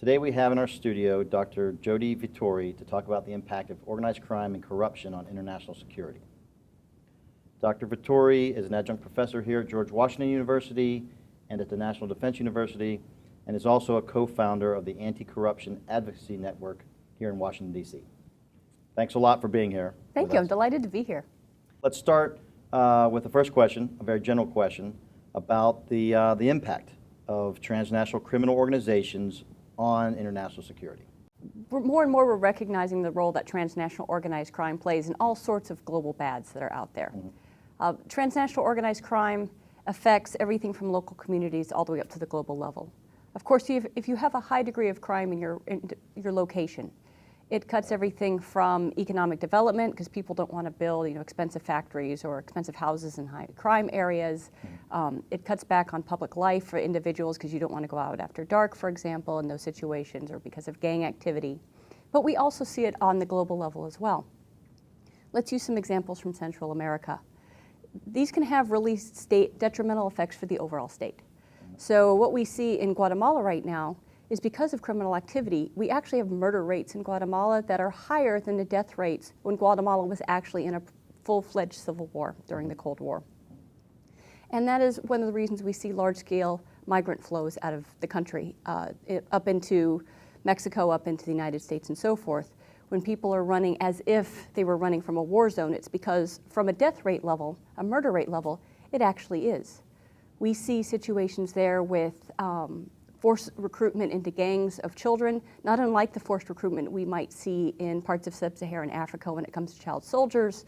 Today we have in our studio Dr. Jody Vittori to talk about the impact of organized crime and corruption on international security. Dr. Vittori is an adjunct professor here at George Washington University and at the National Defense University, and is also a co-founder of the Anti-Corruption Advocacy Network here in Washington, D.C. Thanks a lot for being here. Thank you. I'm delighted to be here. Let's start with the first question, a very general question, about the impact of transnational criminal organizations on international security. More and more we're recognizing the role that transnational organized crime plays in all sorts of global bads that are out there. Transnational organized crime affects everything from local communities all the way up to the global level. Of course, if you have a high degree of crime in your location, it cuts everything from economic development, because people don't want to build expensive factories or expensive houses in high crime areas. It cuts back on public life for individuals, because you don't want to go out after dark, for example, in those situations, or because of gang activity. But we also see it on the global level as well. Let's use some examples from Central America. These can have really detrimental effects for the overall state. So what we see in Guatemala right now is, because of criminal activity, we actually have murder rates in Guatemala that are higher than the death rates when Guatemala was actually in a full-fledged civil war during the Cold War. And that is one of the reasons we see large-scale migrant flows out of the country, up into Mexico, up into the United States, and so forth. When people are running as if they were running from a war zone, it's because from a death rate level, a murder rate level, it actually is. We see situations there with forced recruitment into gangs of children, not unlike the forced recruitment we might see in parts of sub-Saharan Africa when it comes to child soldiers,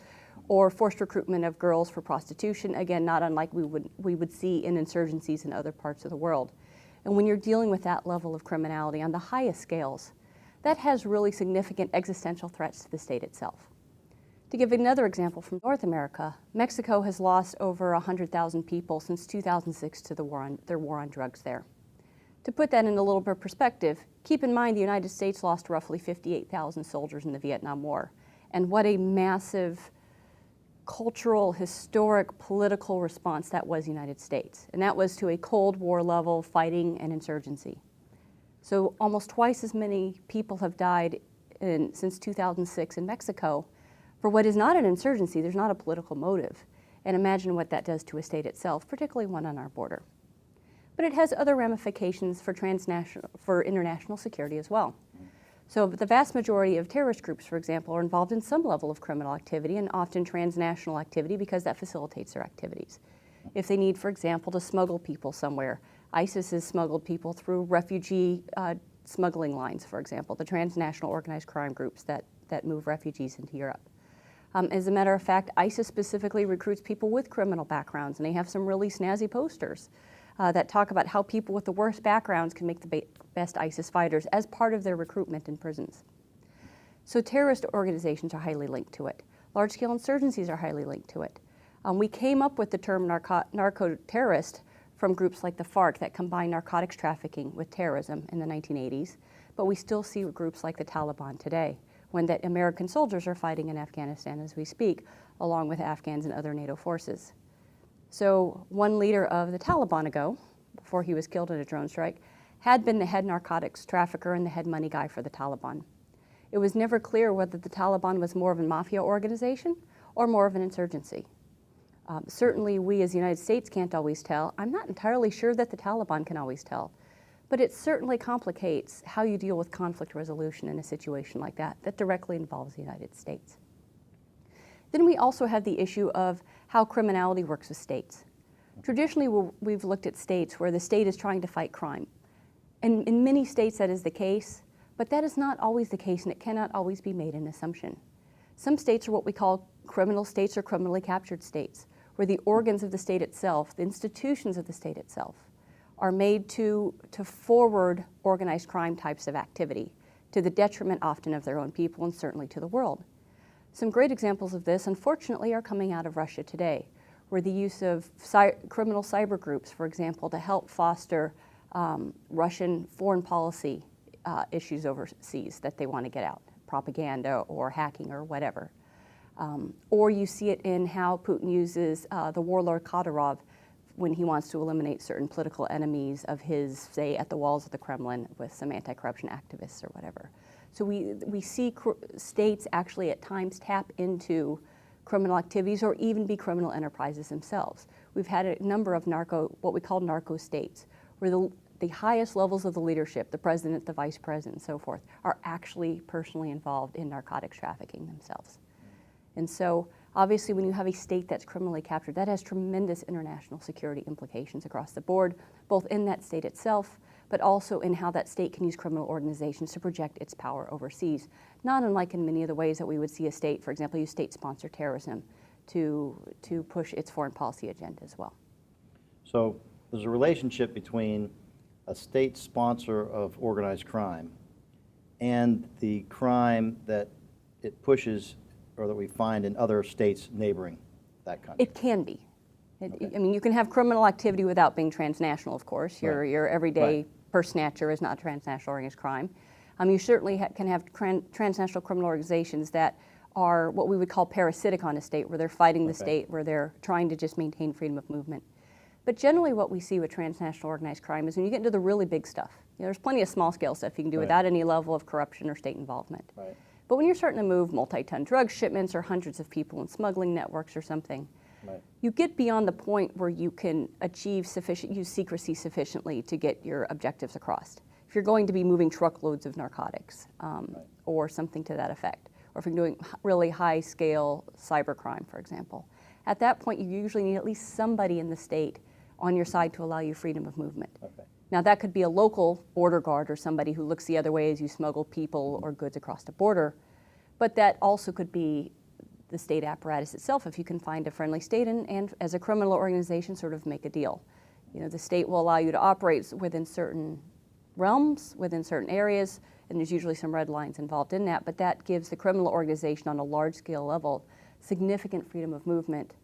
or forced recruitment of girls for prostitution, again, not unlike we would see in insurgencies in other parts of the world. And when you're dealing with that level of criminality on the highest scales, that has really significant existential threats to the state itself. To give another example from North America, Mexico has lost over 100,000 people since 2006 to their war on drugs there. To put that in a little bit of perspective, keep in mind the United States lost roughly 58,000 soldiers in the Vietnam War. And what a massive cultural, historic, political response that was the United States. And that was to a Cold War level fighting and insurgency. So almost twice as many people have died since 2006 in Mexico for what is not an insurgency. There's not a political motive. And imagine what that does to a state itself, particularly one on our border. But it has other ramifications for international security as well. So the vast majority of terrorist groups, for example, are involved in some level of criminal activity, and often transnational activity, because that facilitates their activities. If they need, for example, to smuggle people somewhere, ISIS has smuggled people through refugee smuggling lines, for example, the transnational organized crime groups that move refugees into Europe. As a matter of fact, ISIS specifically recruits people with criminal backgrounds, and they have some really snazzy posters that talk about how people with the worst backgrounds can make the best ISIS fighters as part of their recruitment in prisons. So terrorist organizations are highly linked to it. Large-scale insurgencies are highly linked to it. We came up with the term narco-terrorist from groups like the FARC that combine narcotics trafficking with terrorism in the 1980s, but we still see groups like the Taliban today, when that American soldiers are fighting in Afghanistan as we speak, along with Afghans and other NATO forces. So one leader of the Taliban ago, before he was killed in a drone strike, had been the head narcotics trafficker and the head money guy for the Taliban. It was never clear whether the Taliban was more of a mafia organization or more of an insurgency. Certainly we as the United States can't always tell. I'm not entirely sure that the Taliban can always tell. But it certainly complicates how you deal with conflict resolution in a situation like that directly involves the United States. Then we also have the issue of how criminality works with states. Traditionally, we've looked at states where the state is trying to fight crime. And in many states that is the case, but that is not always the case, and it cannot always be made an assumption. Some states are what we call criminal states or criminally captured states, where the organs of the state itself, the institutions of the state itself, are made to forward organized crime types of activity, to the detriment often of their own people and certainly to the world. Some great examples of this, unfortunately, are coming out of Russia today, where the use of criminal cyber groups, for example, to help foster Russian foreign policy issues overseas that they want to get out, propaganda or hacking or whatever. Or you see it in how Putin uses the warlord Kadyrov when he wants to eliminate certain political enemies of his, say, at the walls of the Kremlin with some anti-corruption activists or whatever. So we see states actually at times tap into criminal activities or even be criminal enterprises themselves. We've had a number of what we call narco states, where the highest levels of the leadership, the president, the vice president, and so forth, are actually personally involved in narcotics trafficking themselves. And so obviously when you have a state that's criminally captured, that has tremendous international security implications across the board, both in that state itself, but also in how that state can use criminal organizations to project its power overseas, not unlike in many of the ways that we would see a state, for example, use state-sponsored terrorism to push its foreign policy agenda as well. So there's a relationship between a state sponsor of organized crime and the crime that it pushes or that we find in other states neighboring that country. It can be. Okay. I mean, you can have criminal activity without being transnational, of course. Your everyday purse snatcher is not transnational organized crime. You certainly can have transnational criminal organizations that are what we would call parasitic on a state, where they're fighting the state, where they're trying to just maintain freedom of movement. But generally what we see with transnational organized crime is when you get into the really big stuff, there's plenty of small-scale stuff you can do without any level of corruption or state involvement. Right. But when you're starting to move multi-ton drug shipments or hundreds of people in smuggling networks or something, you get beyond the point where you can use secrecy sufficiently to get your objectives across. If you're going to be moving truckloads of narcotics or something to that effect, or if you're doing really high-scale cybercrime, for example, at that point you usually need at least somebody in the state on your side to allow you freedom of movement. Okay. Now that could be a local border guard or somebody who looks the other way as you smuggle people or goods across the border, but that also could be the state apparatus itself if you can find a friendly state and as a criminal organization sort of make a deal. The state will allow you to operate within certain realms, within certain areas, and there's usually some red lines involved in that, but that gives the criminal organization on a large scale level significant freedom of movement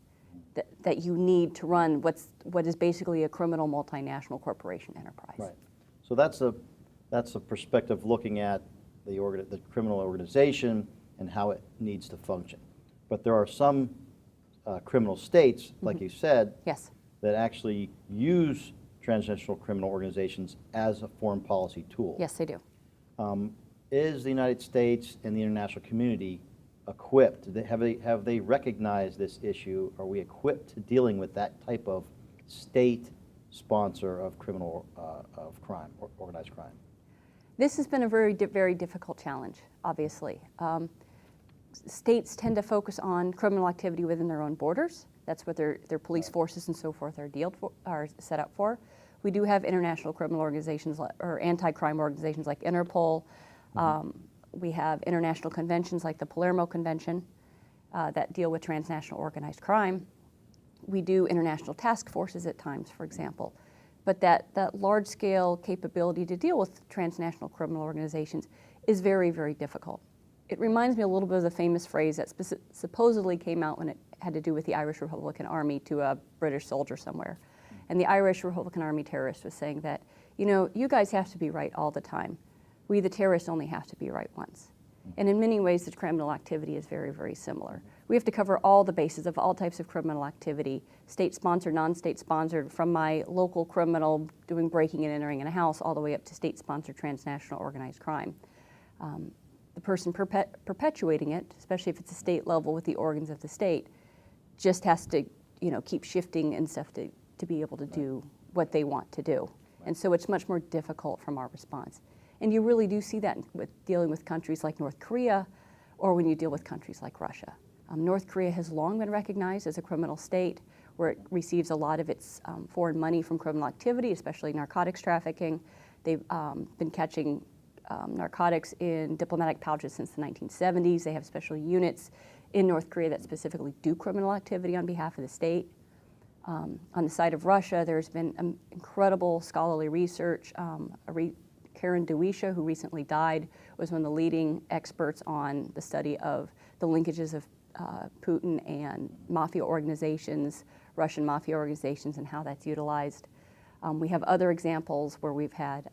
that you need to run what is basically a criminal multinational corporation enterprise. Right. So that's a perspective looking at the criminal organization and how it needs to function. But there are some criminal states, like you said, Yes. that actually use transnational criminal organizations as a foreign policy tool. Yes, they do. Is the United States and the international community equipped? Have they recognized this issue? Are we equipped to dealing with that type of state sponsor of criminal of crime, or organized crime? This has been a very difficult challenge, obviously. States tend to focus on criminal activity within their own borders. That's what their police forces and so forth are set up for. We do have international criminal organizations or anti-crime organizations like Interpol. We have international conventions like the Palermo Convention that deal with transnational organized crime. We do international task forces at times, for example. But that large-scale capability to deal with transnational criminal organizations is very, very difficult. It reminds me a little bit of the famous phrase that supposedly came out when it had to do with the Irish Republican Army to a British soldier somewhere. And the Irish Republican Army terrorist was saying that, you guys have to be right all the time. We, the terrorists, only have to be right once. And in many ways, the criminal activity is very, very similar. We have to cover all the bases of all types of criminal activity, state-sponsored, non-state-sponsored, from my local criminal doing breaking and entering in a house all the way up to state-sponsored transnational organized crime. The person perpetuating it, especially if it's a state level with the organs of the state, just has to, keep shifting and stuff to be able to do what they want to do. And so it's much more difficult from our response. And you really do see that with dealing with countries like North Korea or when you deal with countries like Russia. North Korea has long been recognized as a criminal state where it receives a lot of its foreign money from criminal activity, especially narcotics trafficking. They've been catching narcotics in diplomatic pouches since the 1970s. They have special units in North Korea that specifically do criminal activity on behalf of the state. On the side of Russia, there's been incredible scholarly research. Karen Duisha, who recently died, was one of the leading experts on the study of the linkages of Putin and mafia organizations, Russian mafia organizations, and how that's utilized. We have other examples where we've had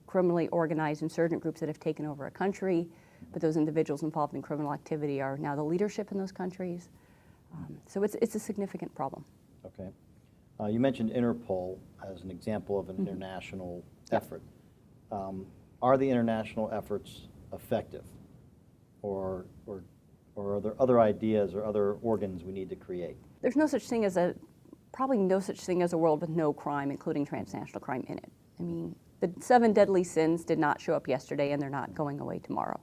criminally organized insurgent groups that have taken over a country, but those individuals involved in criminal activity are now the leadership in those countries. So it's a significant problem. Okay. You mentioned Interpol as an example of an international effort. Are the international efforts effective? Or are there other ideas or other organs we need to create? There's no such thing as probably no such thing as a world with no crime, including transnational crime in it. I mean, the 7 deadly sins did not show up yesterday, and they're not going away tomorrow.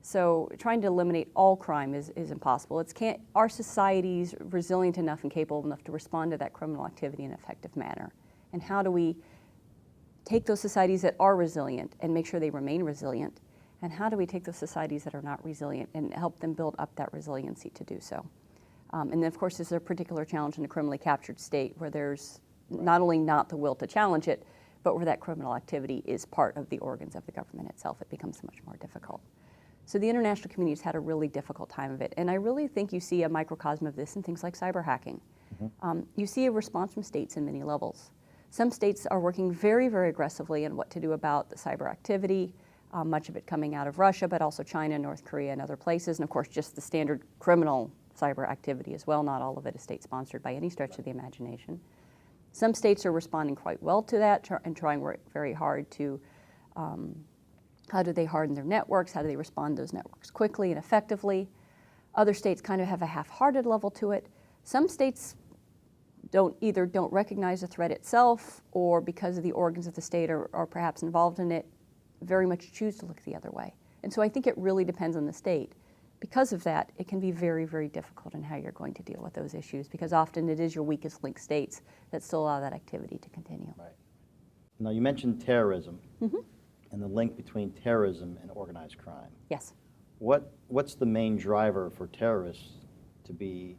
So trying to eliminate all crime is impossible. Our society's resilient enough and capable enough to respond to that criminal activity in an effective manner. And how do we take those societies that are resilient and make sure they remain resilient? And how do we take those societies that are not resilient and help them build up that resiliency to do so? And then, of course, there's a particular challenge in a criminally captured state where there's not only not the will to challenge it, but where that criminal activity is part of the organs of the government itself. It becomes much more difficult. So the international community's had a really difficult time of it. And I really think you see a microcosm of this in things like cyber hacking. You see a response from states in many levels. Some states are working very, very aggressively on what to do about the cyber activity, much of it coming out of Russia, but also China, North Korea, and other places. And of course, just the standard criminal cyber activity as well. Not all of it is state-sponsored by any stretch of the imagination. Some states are responding quite well to that and trying very hard to how do they harden their networks? How do they respond to those networks quickly and effectively? Other states kind of have a half-hearted level to it. Some states don't recognize the threat itself, or because of the organs of the state are perhaps involved in it, very much choose to look the other way. And so I think it really depends on the state. Because of that, it can be very, very difficult in how you're going to deal with those issues, because often it is your weakest link states that still allow that activity to continue. Right. Now, you mentioned terrorism and the link between terrorism and organized crime. Yes. What's the main driver for terrorists to be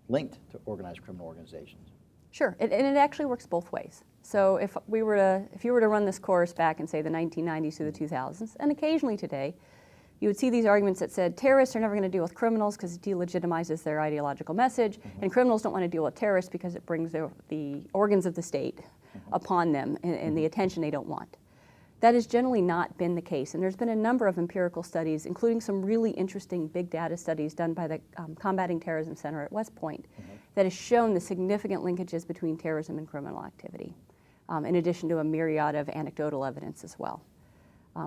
linked to organized criminal organizations? Sure, and it actually works both ways. So if you were to run this course back in, say, the 1990s through the 2000s, and occasionally today, you would see these arguments that said terrorists are never going to deal with criminals because it delegitimizes their ideological message, and criminals don't want to deal with terrorists because it brings the organs of the state upon them and the attention they don't want. That has generally not been the case, and there's been a number of empirical studies, including some really interesting big data studies done by the Combating Terrorism Center at West Point, that has shown the significant linkages between terrorism and criminal activity, in addition to a myriad of anecdotal evidence as well.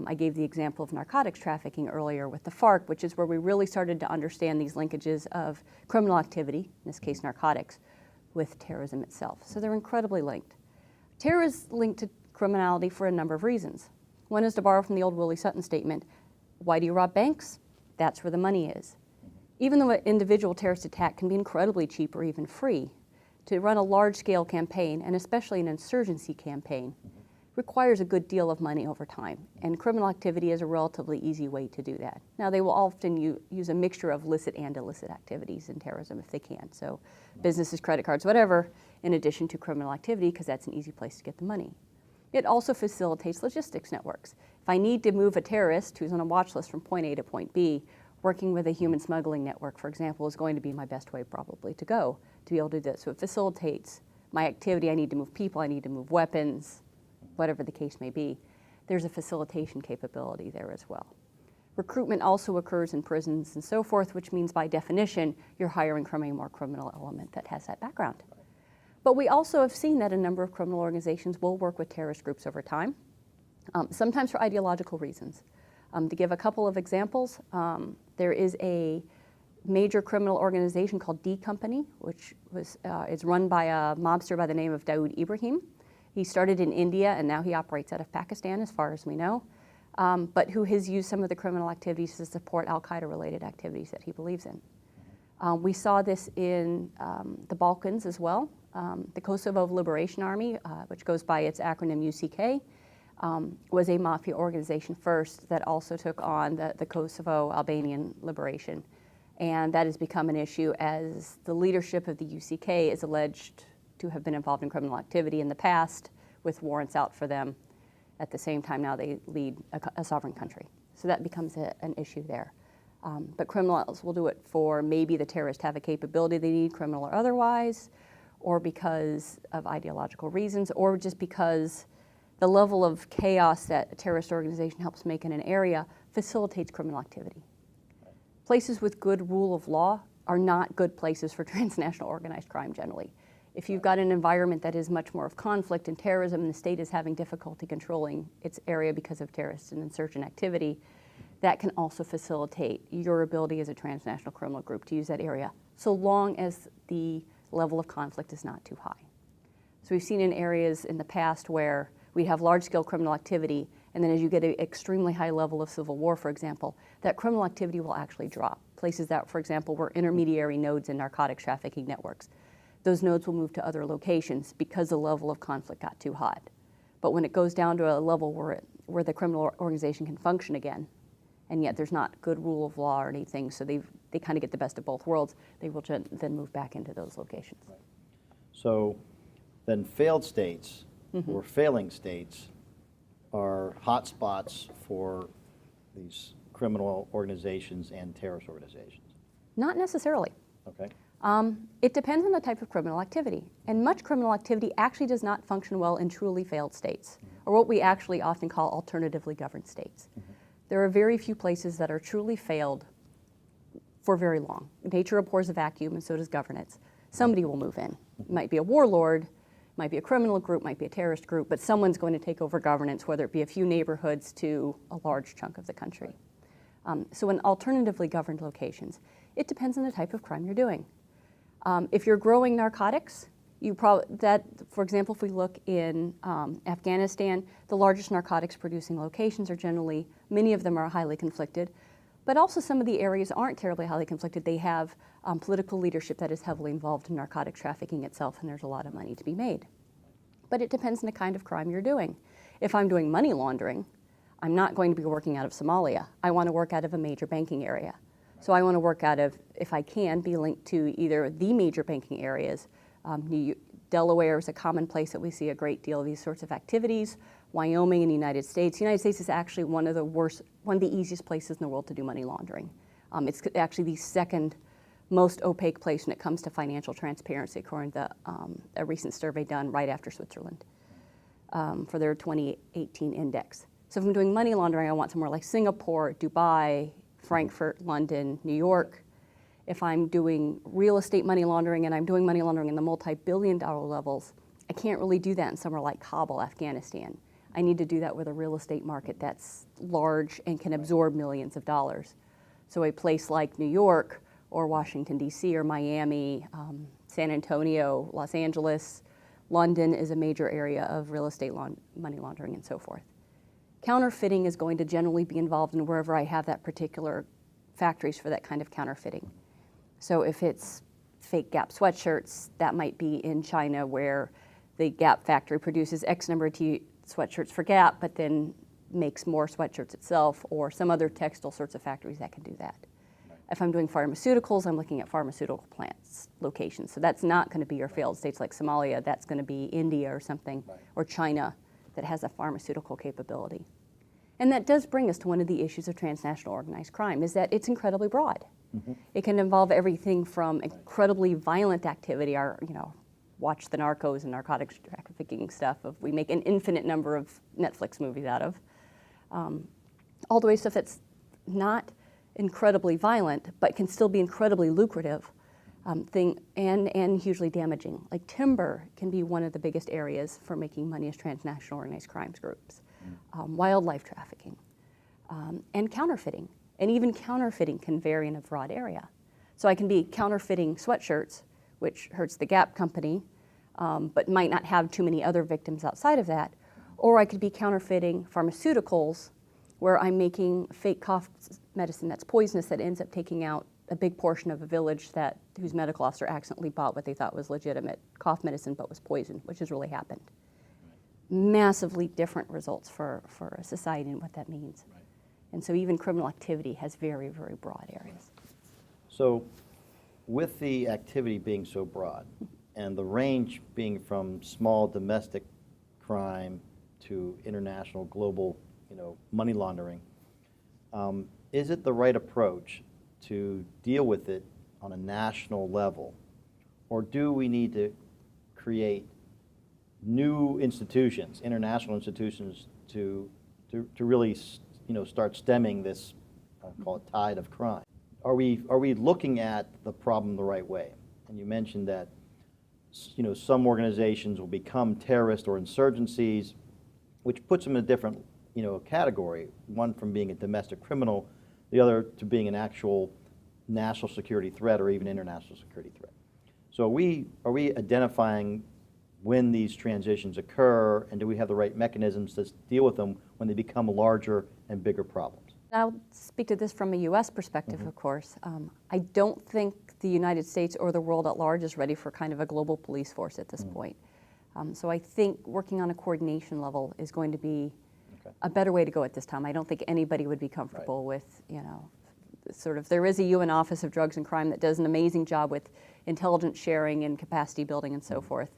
I gave the example of narcotics trafficking earlier with the FARC, which is where we really started to understand these linkages of criminal activity, in this case narcotics, with terrorism itself. So they're incredibly linked. Terror is linked to criminality for a number of reasons. One is to borrow from the old Willie Sutton statement, why do you rob banks? That's where the money is. Even though an individual terrorist attack can be incredibly cheap or even free, to run a large-scale campaign, and especially an insurgency campaign, requires a good deal of money over time, and criminal activity is a relatively easy way to do that. Now, they will often use a mixture of licit and illicit activities in terrorism if they can, so businesses, credit cards, whatever, in addition to criminal activity, because that's an easy place to get the money. It also facilitates logistics networks. If I need to move a terrorist who's on a watch list from point A to point B, working with a human smuggling network, for example, is going to be my best way probably to go to be able to do this. So it facilitates my activity. I need to move people, I need to move weapons, whatever the case may be. There's a facilitation capability there as well. Recruitment also occurs in prisons and so forth, which means by definition, you're hiring from a more criminal element that has that background. But we also have seen that a number of criminal organizations will work with terrorist groups over time, sometimes for ideological reasons. To give a couple of examples, there is a major criminal organization called D Company, which is run by a mobster by the name of Dawood Ibrahim. He started in India, and now he operates out of Pakistan, as far as we know, but who has used some of the criminal activities to support al-Qaeda-related activities that he believes in. We saw this in the Balkans as well. The Kosovo Liberation Army, which goes by its acronym UCK, was a mafia organization first that also took on the Kosovo Albanian liberation. And that has become an issue as the leadership of the UCK is alleged to have been involved in criminal activity in the past with warrants out for them. At the same time, now they lead a sovereign country. So that becomes an issue there. But criminals will do it for maybe the terrorists have a capability they need, criminal or otherwise, or because of ideological reasons, or just because the level of chaos that a terrorist organization helps make in an area facilitates criminal activity. Places with good rule of law are not good places for transnational organized crime generally. If you've got an environment that is much more of conflict and terrorism, and the state is having difficulty controlling its area because of terrorist and insurgent activity, that can also facilitate your ability as a transnational criminal group to use that area, so long as the level of conflict is not too high. So we've seen in areas in the past where we have large-scale criminal activity, and then as you get an extremely high level of civil war, for example, that criminal activity will actually drop. Places that, for example, were intermediary nodes in narcotic trafficking networks, those nodes will move to other locations because the level of conflict got too hot. But when it goes down to a level where the criminal organization can function again, and yet there's not good rule of law or anything, so they kind of get the best of both worlds, they will then move back into those locations. Right. So then failed states or failing states are hot spots for these criminal organizations and terrorist organizations? Not necessarily. Okay. It depends on the type of criminal activity. And much criminal activity actually does not function well in truly failed states, or what we actually often call alternatively governed states. There are very few places that are truly failed for very long. Nature abhors a vacuum, and so does governance. Somebody will move in. It might be a warlord, might be a criminal group, might be a terrorist group, but someone's going to take over governance, whether it be a few neighborhoods to a large chunk of the country. So in alternatively governed locations, it depends on the type of crime you're doing. If you're growing narcotics, for example, if we look in Afghanistan, the largest narcotics producing locations are generally, many of them are highly conflicted, but also some of the areas aren't terribly highly conflicted. They have political leadership that is heavily involved in narcotic trafficking itself, and there's a lot of money to be made. But it depends on the kind of crime you're doing. If I'm doing money laundering, I'm not going to be working out of Somalia. I want to work out of a major banking area. So I want to work out of, if I can, be linked to either the major banking areas. Delaware is a common place that we see a great deal of these sorts of activities. Wyoming in the United States. The United States is actually one of the easiest places in the world to do money laundering. It's actually the second most opaque place when it comes to financial transparency, according to a recent survey done right after Switzerland for their 2018 index. So if I'm doing money laundering, I want somewhere like Singapore, Dubai, Frankfurt, London, New York. If I'm doing real estate money laundering, and I'm doing money laundering in the multi-billion-dollar levels, I can't really do that in somewhere like Kabul, Afghanistan. I need to do that with a real estate market that's large and can absorb millions of dollars. So a place like New York or Washington, D.C. or Miami, San Antonio, Los Angeles, London is a major area of real estate money laundering and so forth. Counterfeiting is going to generally be involved in wherever I have that particular factories for that kind of counterfeiting. So if it's fake Gap sweatshirts, that might be in China where the Gap factory produces X number of sweatshirts for Gap, but then makes more sweatshirts itself, or some other textile sorts of factories that can do that. Right. If I'm doing pharmaceuticals, I'm looking at pharmaceutical plants locations. So that's not going to be your failed states like Somalia. That's going to be India or something, or China that has a pharmaceutical capability. And that does bring us to one of the issues of transnational organized crime, is that it's incredibly broad. It can involve everything from incredibly violent activity, watch the Narcos and narcotics trafficking stuff, we make an infinite number of Netflix movies out of, all the way to stuff that's not incredibly violent, but can still be incredibly lucrative and hugely damaging. Like timber can be one of the biggest areas for making money as transnational organized crimes groups. Wildlife trafficking, and counterfeiting. And even counterfeiting can vary in a broad area. So I can be counterfeiting sweatshirts, which hurts the Gap company, but might not have too many other victims outside of that. Or I could be counterfeiting pharmaceuticals, where I'm making fake cough medicine that's poisonous that ends up taking out a big portion of a village whose medical officer accidentally bought what they thought was legitimate cough medicine but was poison, which has really happened. Massively different results for a society and what that means. Right. And so even criminal activity has very, very broad areas. So with the activity being so broad and the range being from small domestic crime to international global money laundering, is it the right approach to deal with it on a national level, or do we need to create new institutions, international institutions, to really start stemming this, call it tide of crime? Are we looking at the problem the right way? And you mentioned that some organizations will become terrorist or insurgencies, which puts them in a different, category. One from being a domestic criminal, the other to being an actual national security threat or even international security threat. So are we identifying when these transitions occur, and do we have the right mechanisms to deal with them when they become larger and bigger problems? I'll speak to this from a U.S. perspective, of course. I don't think the United States or the world at large is ready for kind of a global police force at this point. So I think working on a coordination level is going to be a better way to go at this time. I don't think anybody would be comfortable with, there is a UN Office of Drugs and Crime that does an amazing job with intelligence sharing and capacity building and so forth.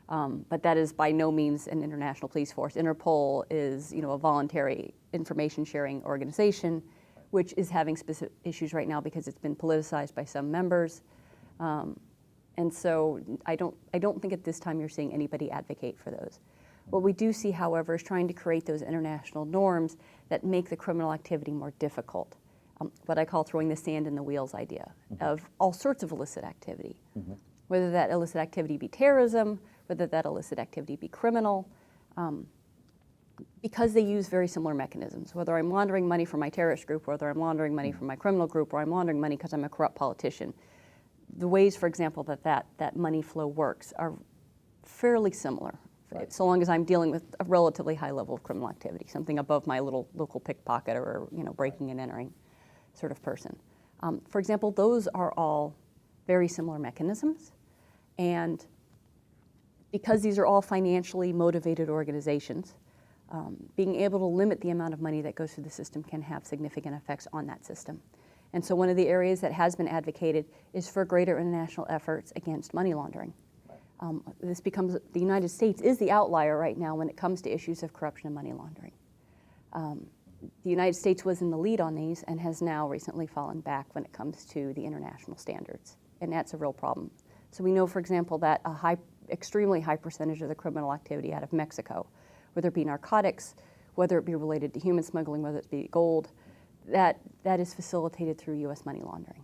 But that is by no means an international police force. Interpol is, a voluntary information sharing organization, which is having specific issues right now because it's been politicized by some members. And so I don't think at this time you're seeing anybody advocate for those. What we do see, however, is trying to create those international norms that make the criminal activity more difficult. What I call throwing the sand in the wheels idea of all sorts of illicit activity, whether that illicit activity be terrorism, whether that illicit activity be criminal, because they use very similar mechanisms. Whether I'm laundering money from my terrorist group, whether I'm laundering money from my criminal group, or I'm laundering money because I'm a corrupt politician, the ways, for example, that money flow works are fairly similar, so long as I'm dealing with a relatively high level of criminal activity, something above my little local pickpocket or breaking and entering sort of person. For example, those are all very similar mechanisms, and because these are all financially motivated organizations, being able to limit the amount of money that goes through the system can have significant effects on that system. And so one of the areas that has been advocated is for greater international efforts against money laundering. This becomes, the United States is the outlier right now when it comes to issues of corruption and money laundering. The United States was in the lead on these and has now recently fallen back when it comes to the international standards, and that's a real problem. So we know, for example, that extremely high percentage of the criminal activity out of Mexico, whether it be narcotics, whether it be related to human smuggling, whether it be gold, that is facilitated through U.S. money laundering.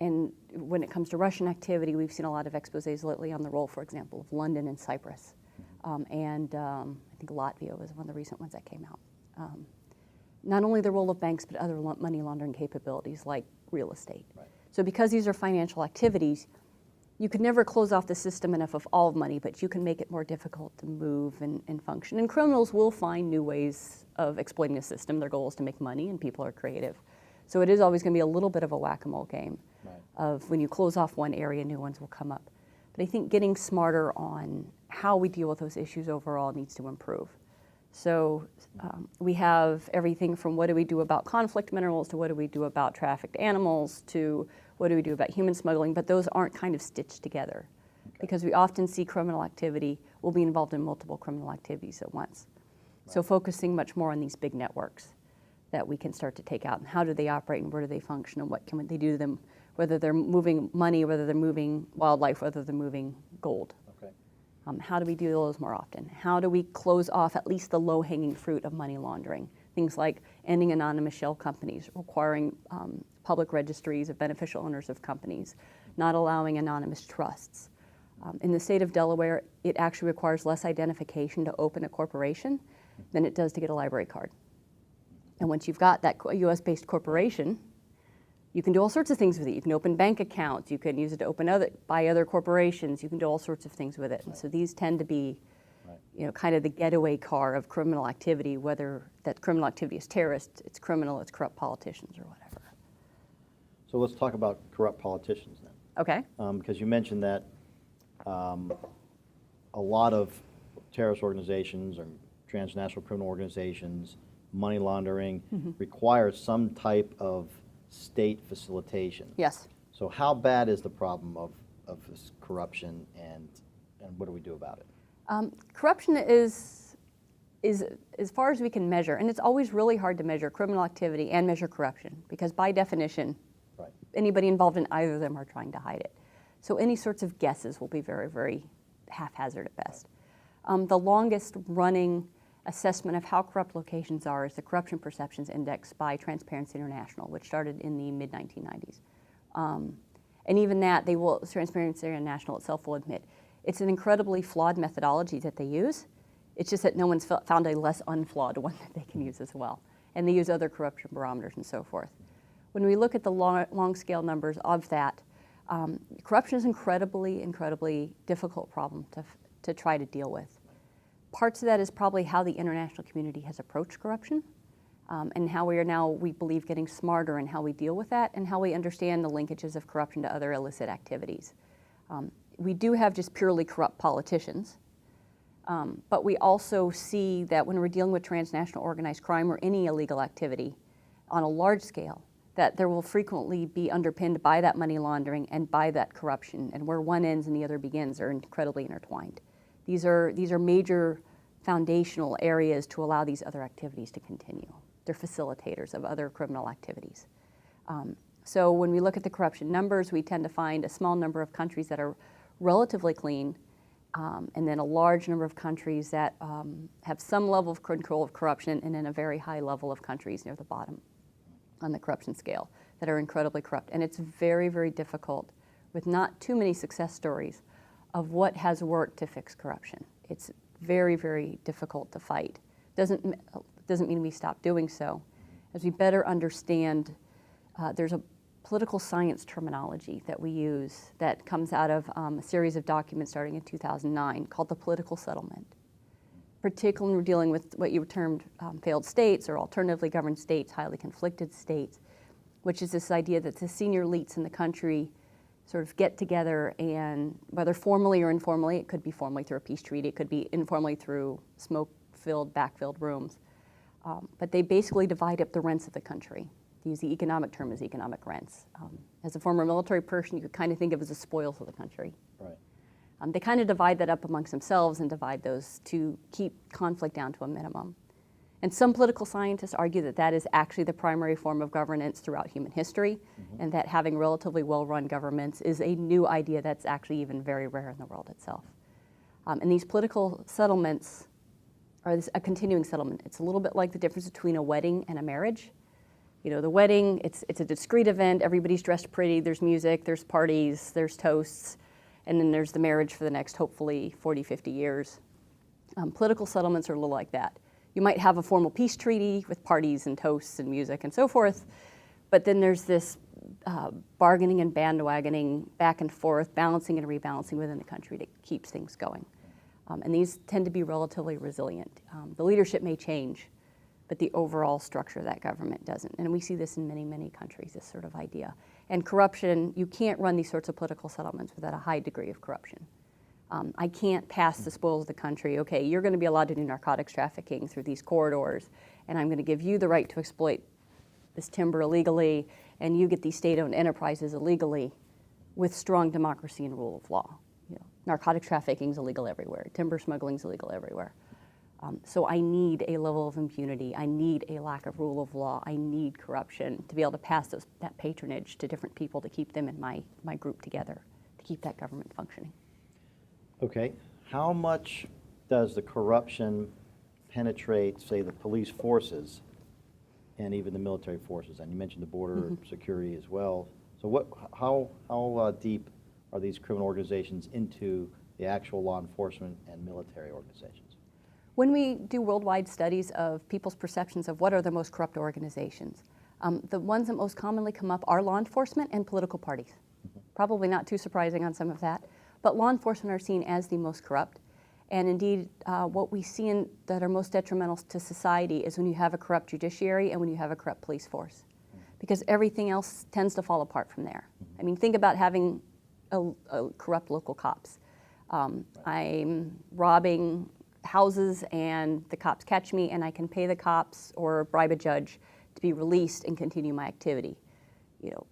And when it comes to Russian activity, we've seen a lot of exposés lately on the role, for example, of London and Cyprus. And I think Latvia was one of the recent ones that came out. Not only the role of banks, but other money laundering capabilities like real estate. So because these are financial activities, you could never close off the system enough of all money, but you can make it more difficult to move and function. And criminals will find new ways of exploiting the system. Their goal is to make money, and people are creative. So it is always going to be a little bit of a whack-a-mole game of when you close off one area, new ones will come up. But I think getting smarter on how we deal with those issues overall needs to improve. So we have everything from what do we do about conflict minerals to what do we do about trafficked animals to what do we do about human smuggling, but those aren't kind of stitched together because we often see criminal activity will be involved in multiple criminal activities at once. So focusing much more on these big networks that we can start to take out and how do they operate and where do they function and what can they do to them, whether they're moving money, whether they're moving wildlife, whether they're moving gold. How do we do those more often? How do we close off at least the low-hanging fruit of money laundering? Things like ending anonymous shell companies, requiring public registries of beneficial owners of companies, not allowing anonymous trusts. In the state of Delaware, it actually requires less identification to open a corporation than it does to get a library card. And once you've got that US-based corporation, you can do all sorts of things with it. You can open bank accounts. You can use it to buy other corporations. You can do all sorts of things with it. And so these tend to be, kind of the getaway car of criminal activity, whether that criminal activity is terrorist, it's criminal, it's corrupt politicians or whatever. So let's talk about corrupt politicians then. Okay. Because you mentioned that a lot of terrorist organizations or transnational criminal organizations, money laundering, requires some type of state facilitation. Yes. So how bad is the problem of this corruption, and what do we do about it? Corruption is as far as we can measure, and it's always really hard to measure criminal activity and measure corruption because by definition, anybody involved in either of them are trying to hide it. So any sorts of guesses will be very, very haphazard at best. The longest running assessment of how corrupt locations are is the Corruption Perceptions Index by Transparency International, which started in the mid-1990s. And even that, Transparency International itself will admit, it's an incredibly flawed methodology that they use. It's just that no one's found a less unflawed one that they can use as well. And they use other corruption barometers and so forth. When we look at the long scale numbers of that, corruption is incredibly difficult problem to try to deal with. Parts of that is probably how the international community has approached corruption, and how we are now, we believe, getting smarter in how we deal with that and how we understand the linkages of corruption to other illicit activities. We do have just purely corrupt politicians, but we also see that when we're dealing with transnational organized crime or any illegal activity on a large scale, that there will frequently be underpinned by that money laundering and by that corruption, and where one ends and the other begins are incredibly intertwined. These are major foundational areas to allow these other activities to continue. They're facilitators of other criminal activities. So when we look at the corruption numbers, we tend to find a small number of countries that are relatively clean, and then a large number of countries that have some level of control of corruption, and then a very high level of countries near the bottom on the corruption scale that are incredibly corrupt. And it's very difficult, with not too many success stories, of what has worked to fix corruption. It's very difficult to fight. Doesn't mean we stop doing so. As we better understand, there's a political science terminology that we use that comes out of a series of documents starting in 2009 called the political settlement. Particularly when we're dealing with what you termed failed states or alternatively governed states, highly conflicted states, which is this idea that the senior elites in the country sort of get together and, whether formally or informally, it could be formally through a peace treaty, it could be informally through smoke-filled, back-filled rooms, but they basically divide up the rents of the country. To use the economic term as economic rents. As a former military person, you could kind of think of it as the spoils of the country. Right. They kind of divide that up amongst themselves and divide those to keep conflict down to a minimum. And some political scientists argue that that is actually the primary form of governance throughout human history, and that having relatively well-run governments is a new idea that's actually even very rare in the world itself. And these political settlements are a continuing settlement. It's a little bit like the difference between a wedding and a marriage. You know, the wedding, it's a discrete event, everybody's dressed pretty, there's music, there's parties, there's toasts, and then there's the marriage for the next, hopefully, 40, 50 years. Political settlements are a little like that. You might have a formal peace treaty with parties and toasts and music and so forth, but then there's this bargaining and bandwagoning back and forth, balancing and rebalancing within the country that keeps things going. And these tend to be relatively resilient. The leadership may change, but the overall structure of that government doesn't. And we see this in many countries, this sort of idea. And corruption, you can't run these sorts of political settlements without a high degree of corruption. I can't pass the spoils of the country, okay, you're gonna be allowed to do narcotics trafficking through these corridors, and I'm gonna give you the right to exploit this timber illegally, and you get these state-owned enterprises illegally with strong democracy and rule of law. You know, narcotic trafficking is illegal everywhere, timber smuggling is illegal everywhere. So I need a level of impunity, I need a lack of rule of law, I need corruption to be able to pass that patronage to different people to keep them in my group together, to keep that government functioning. Okay, how much does the corruption penetrate, say, the police forces and even the military forces? And you mentioned the border security as well. So how deep are these criminal organizations into the actual law enforcement and military organizations? When we do worldwide studies of people's perceptions of what are the most corrupt organizations, the ones that most commonly come up are law enforcement and political parties. Probably not too surprising on some of that, but law enforcement are seen as the most corrupt. And indeed, what we see that are most detrimental to society is when you have a corrupt judiciary and when you have a corrupt police force, because everything else tends to fall apart from there. I mean, think about having a corrupt local cops. I'm robbing houses and the cops catch me and I can pay the cops or bribe a judge to be released and continue my activity. You know,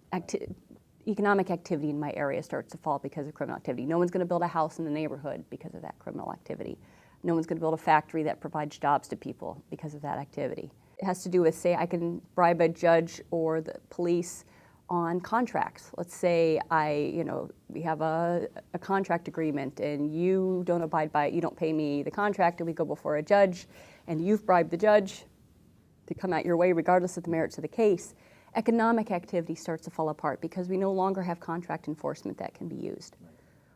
economic activity in my area starts to fall because of criminal activity. No one's going to build a house in the neighborhood because of that criminal activity. No one's going to build a factory that provides jobs to people because of that activity. It has to do with, say, I can bribe a judge or the police on contracts. Let's say we have a contract agreement and you don't abide by it, you don't pay me the contract, and we go before a judge and you've bribed the judge to come out your way regardless of the merits of the case. economic activity starts to fall apart because we no longer have contract enforcement that can be used.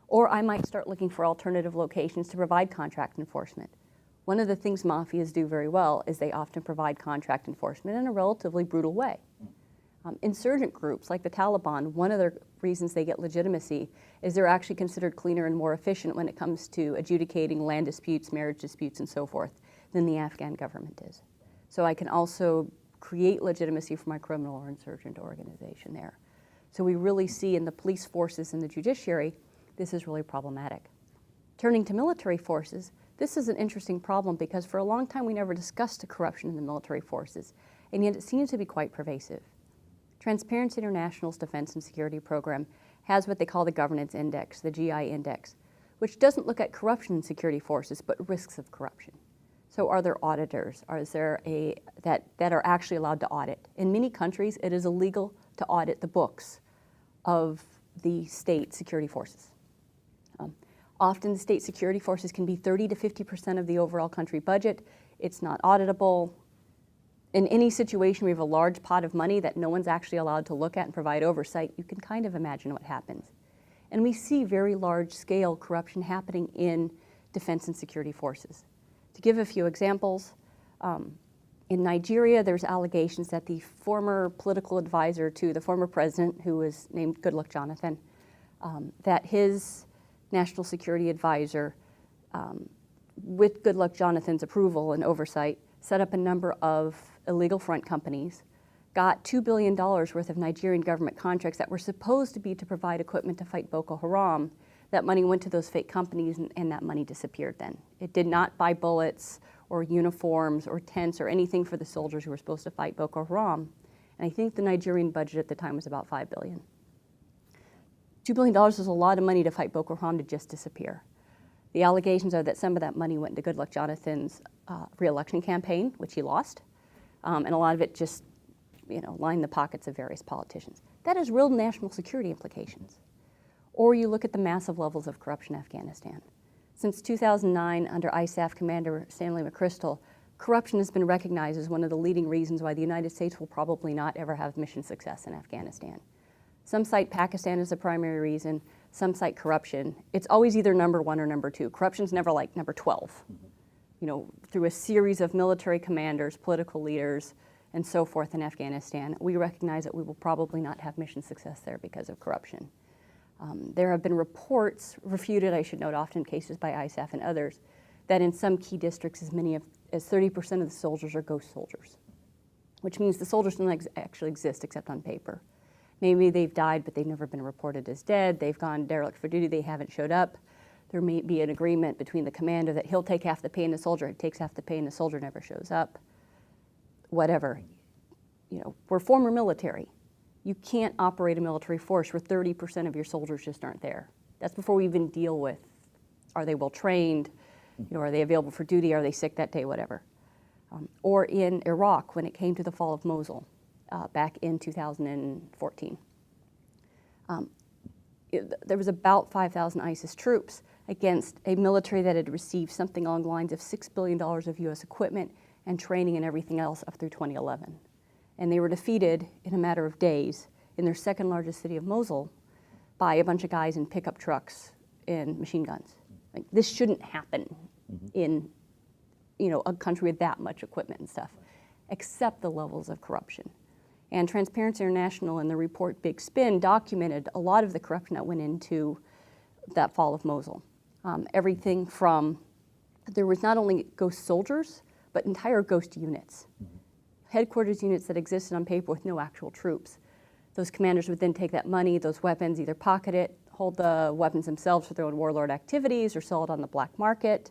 Or I might start looking for alternative locations to provide contract enforcement. One of the things mafias do very well is they often provide contract enforcement in a relatively brutal way. Insurgent groups like the Taliban, one of the reasons they get legitimacy is they're actually considered cleaner and more efficient when it comes to adjudicating land disputes, marriage disputes, and so forth than the Afghan government is. So I can also create legitimacy for my criminal or insurgent organization there. So we really see in the police forces and the judiciary, this is really problematic. Turning to military forces, this is an interesting problem because for a long time we never discussed the corruption in the military forces, and yet it seems to be quite pervasive. Transparency International's Defense and Security Program has what they call the Governance Index, the GI Index, which doesn't look at corruption in security forces, but risks of corruption. So are there auditors? Is there that are actually allowed to audit? In many countries, it is illegal to audit the books of the state security forces. Often the state security forces can be 30 to 50% of the overall country budget. It's not auditable. In any situation where you have a large pot of money that no one's actually allowed to look at and provide oversight, you can kind of imagine what happens. And we see very large-scale corruption happening in defense and security forces. To give a few examples, in Nigeria, there's allegations that the former political advisor to the former president, who was named Goodluck Jonathan, that his national security advisor, with Goodluck Jonathan's approval and oversight, set up a number of illegal front companies, got $2 billion worth of Nigerian government contracts that were supposed to be to provide equipment to fight Boko Haram. That money went to those fake companies and that money disappeared then. It did not buy bullets or uniforms or tents or anything for the soldiers who were supposed to fight Boko Haram. And I think the Nigerian budget at the time was about $5 billion. $2 billion is a lot of money to fight Boko Haram to just disappear. The allegations are that some of that money went into Goodluck Jonathan's re-election campaign, which he lost, and a lot of it just, lined the pockets of various politicians. That has real national security implications. Or you look at the massive levels of corruption in Afghanistan. Since 2009, under ISAF Commander Stanley McChrystal, corruption has been recognized as one of the leading reasons why the United States will probably not ever have mission success in Afghanistan. Some cite Pakistan as the primary reason, some cite corruption. It's always either number 1 or number 2. Corruption's never like number 12. Through a series of military commanders, political leaders, and so forth in Afghanistan, we recognize that we will probably not have mission success there because of corruption. There have been reports, refuted, I should note, often cases by ISAF and others, that in some key districts as many as 30% of the soldiers are ghost soldiers, which means the soldiers don't actually exist except on paper. Maybe they've died, but they've never been reported as dead. They've gone derelict for duty. They haven't showed up. There may be an agreement between the commander that he'll take half the pay and the soldier takes half the pay and the soldier never shows up. Whatever. We're former military. You can't operate a military force where 30% of your soldiers just aren't there. That's before we even deal with, are they well trained? Are they available for duty? Are they sick that day? Whatever. Or in Iraq, when it came to the fall of Mosul. Back in 2014. There was about 5,000 ISIS troops against a military that had received something along the lines of $6 billion of U.S. equipment and training and everything else up through 2011. And they were defeated in a matter of days in their second largest city of Mosul by a bunch of guys in pickup trucks and machine guns. Like, this shouldn't happen in a country with that much equipment and stuff, except the levels of corruption. And Transparency International in the report Big Spin documented a lot of the corruption that went into that fall of Mosul. Everything from, there was not only ghost soldiers, but entire ghost units. Headquarters units that existed on paper with no actual troops. Those commanders would then take that money, those weapons, either pocket it, hold the weapons themselves for their own warlord activities, or sell it on the black market.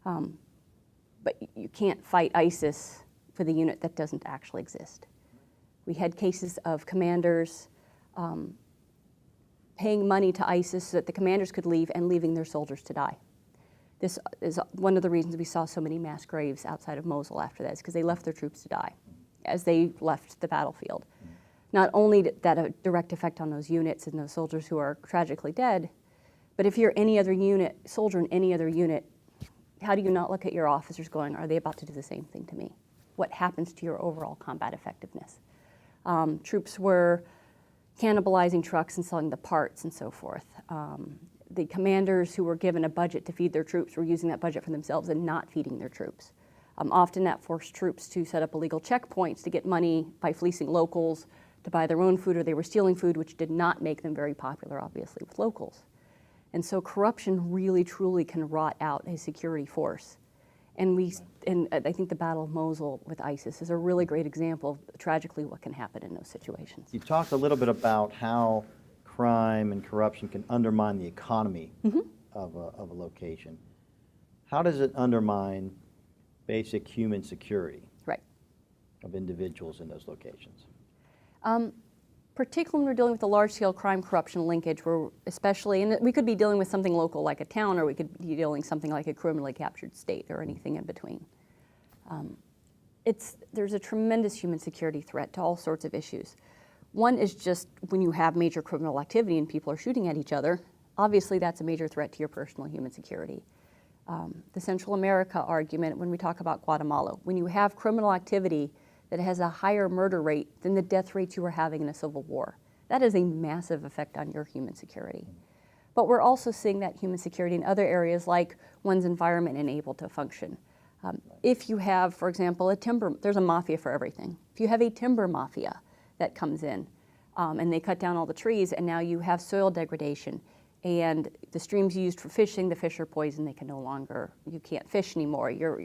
But you can't fight ISIS for the unit that doesn't actually exist. We had cases of commanders paying money to ISIS so that the commanders could leave and leaving their soldiers to die. This is one of the reasons we saw so many mass graves outside of Mosul after that, is because they left their troops to die as they left the battlefield. Not only did that a direct effect on those units and those soldiers who are tragically dead, but if you're any other unit, soldier in any other unit, how do you not look at your officers going, are they about to do the same thing to me? What happens to your overall combat effectiveness? Troops were cannibalizing trucks and selling the parts and so forth. The commanders who were given a budget to feed their troops were using that budget for themselves and not feeding their troops. Often that forced troops to set up illegal checkpoints to get money by fleecing locals to buy their own food, or they were stealing food, which did not make them very popular, obviously, with locals. And so corruption really, truly can rot out a security force. And I think the Battle of Mosul with ISIS is a really great example of tragically what can happen in those situations. You talked a little bit about how crime and corruption can undermine the economy of a location. How does it undermine basic human security Right. of individuals in those locations? Particularly when we're dealing with the large-scale crime corruption linkage, where especially, and we could be dealing with something local like a town, or we could be dealing with something like a criminally captured state, or anything in between. There's a tremendous human security threat to all sorts of issues. One is just when you have major criminal activity and people are shooting at each other, obviously that's a major threat to your personal human security. The Central America argument, when we talk about Guatemala, when you have criminal activity that has a higher murder rate than the death rates you were having in a civil war, that is a massive effect on your human security. But we're also seeing that human security in other areas, like one's environment unable to function. If you have, for example, there's a mafia for everything. If you have a timber mafia that comes in and they cut down all the trees, and now you have soil degradation, and the streams you used for fishing, the fish are poisoned, you can't fish anymore. Your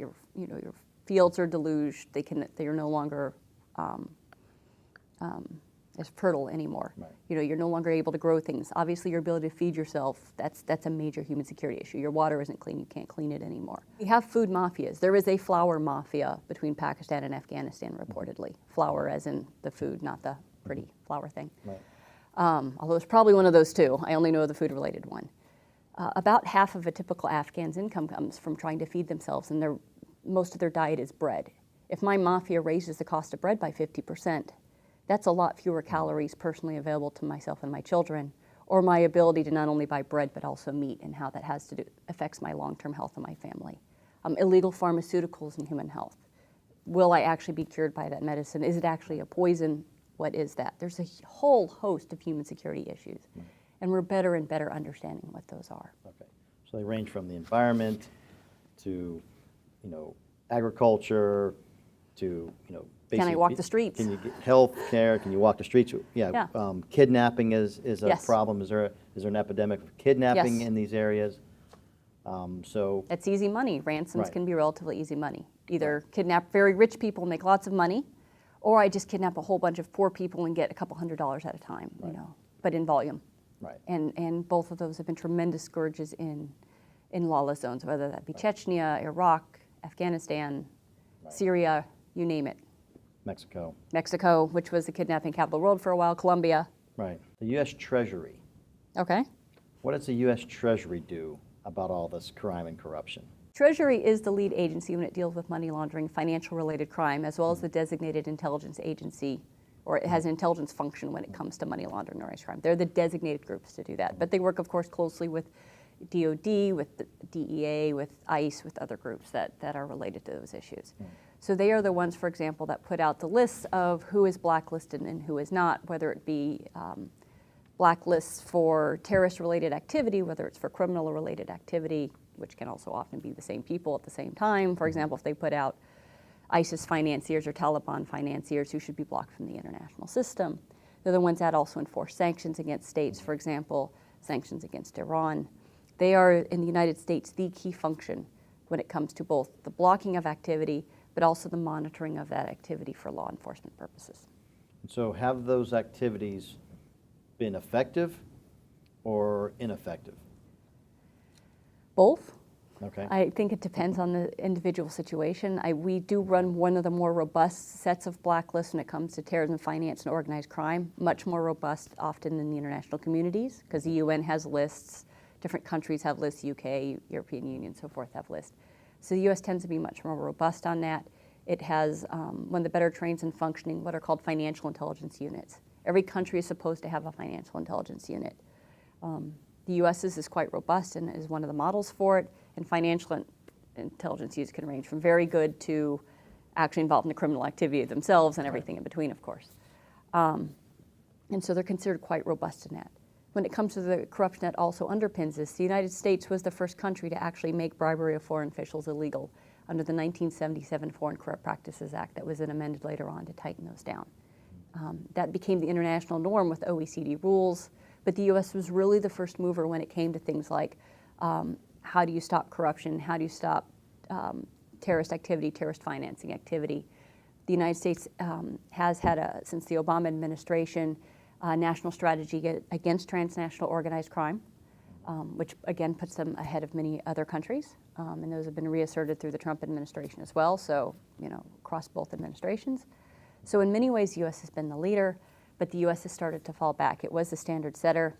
fields are deluged, they are no longer as fertile anymore. Right. You're no longer able to grow things. Obviously, your ability to feed yourself, that's a major human security issue. Your water isn't clean, you can't clean it anymore. We have food mafias. There is a flour mafia between Pakistan and Afghanistan, reportedly. Flour as in the food, not the pretty flour thing. Right. Although it's probably one of those two. I only know the food-related one. About half of a typical Afghan's income comes from trying to feed themselves, and most of their diet is bread. If my mafia raises the cost of bread by 50%, that's a lot fewer calories personally available to myself and my children, or my ability to not only buy bread but also meat, and how that affects my long-term health of my family. Illegal pharmaceuticals and human health. Will I actually be cured by that medicine? Is it actually a poison? What is that? There's a whole host of human security issues, and we're better and better understanding what those are. Okay, so they range from the environment to, agriculture to, Can I walk the streets? Can you get health care? Can you walk the streets? Yeah. Kidnapping is a Yes. problem. Is there an epidemic of kidnapping Yes. in these areas? It's easy money. Ransoms Right. can be relatively easy money. Either kidnap very rich people and make lots of money, or I just kidnap a whole bunch of poor people and get a couple $100s at a time, Right. But in volume. Right. And both of those have been tremendous scourges in lawless zones, whether that be Chechnya, Iraq, Afghanistan, Right. Syria, you name it. Mexico, which was the kidnapping capital of the world for a while, Colombia. right. The U.S. Treasury. Okay. What does the U.S. Treasury do about all this crime and corruption? Treasury is the lead agency when it deals with money laundering, financial-related crime, as well as the designated intelligence agency, or it has an intelligence function when it comes to money laundering and organized crime. They're the designated groups to do that. But they work, of course, closely with DOD, with the DEA, with ICE, with other groups that are related to those issues. So they are the ones, for example, that put out the lists of who is blacklisted and who is not, whether it be blacklists for terrorist-related activity, whether it's for criminal-related activity, which can also often be the same people at the same time. For example, if they put out ISIS financiers or Taliban financiers who should be blocked from the international system. They're the ones that also enforce sanctions against states, for example, sanctions against Iran. They are, in the United States, the key function when it comes to both the blocking of activity, but also the monitoring of that activity for law enforcement purposes. So have those activities been effective or ineffective? Both. Okay. I think it depends on the individual situation. We do run one of the more robust sets of blacklists when it comes to terrorism, finance, and organized crime, much more robust often than the international communities, because the UN has lists, different countries have lists, UK, European Union, so forth have lists. So the US tends to be much more robust on that. It has one of the better trained and functioning, what are called financial intelligence units. Every country is supposed to have a financial intelligence unit. The US's is quite robust and is one of the models for it, and financial intelligence units can range from very good to actually involved in the criminal activity themselves and everything in between, of course. And so they're considered quite robust in that. When it comes to the corruption that also underpins this, the United States was the first country to actually make bribery of foreign officials illegal under the 1977 Foreign Corrupt Practices Act that was then amended later on to tighten those down. That became the international norm with OECD rules, but the U.S. was really the first mover when it came to things like how do you stop corruption, how do you stop terrorist activity, terrorist financing activity. The United States has had, since the Obama administration, a national strategy against transnational organized crime, which again puts them ahead of many other countries. And those have been reasserted through the Trump administration as well, so, across both administrations. So in many ways, the U.S. has been the leader, but the U.S. has started to fall back. It was the standard setter.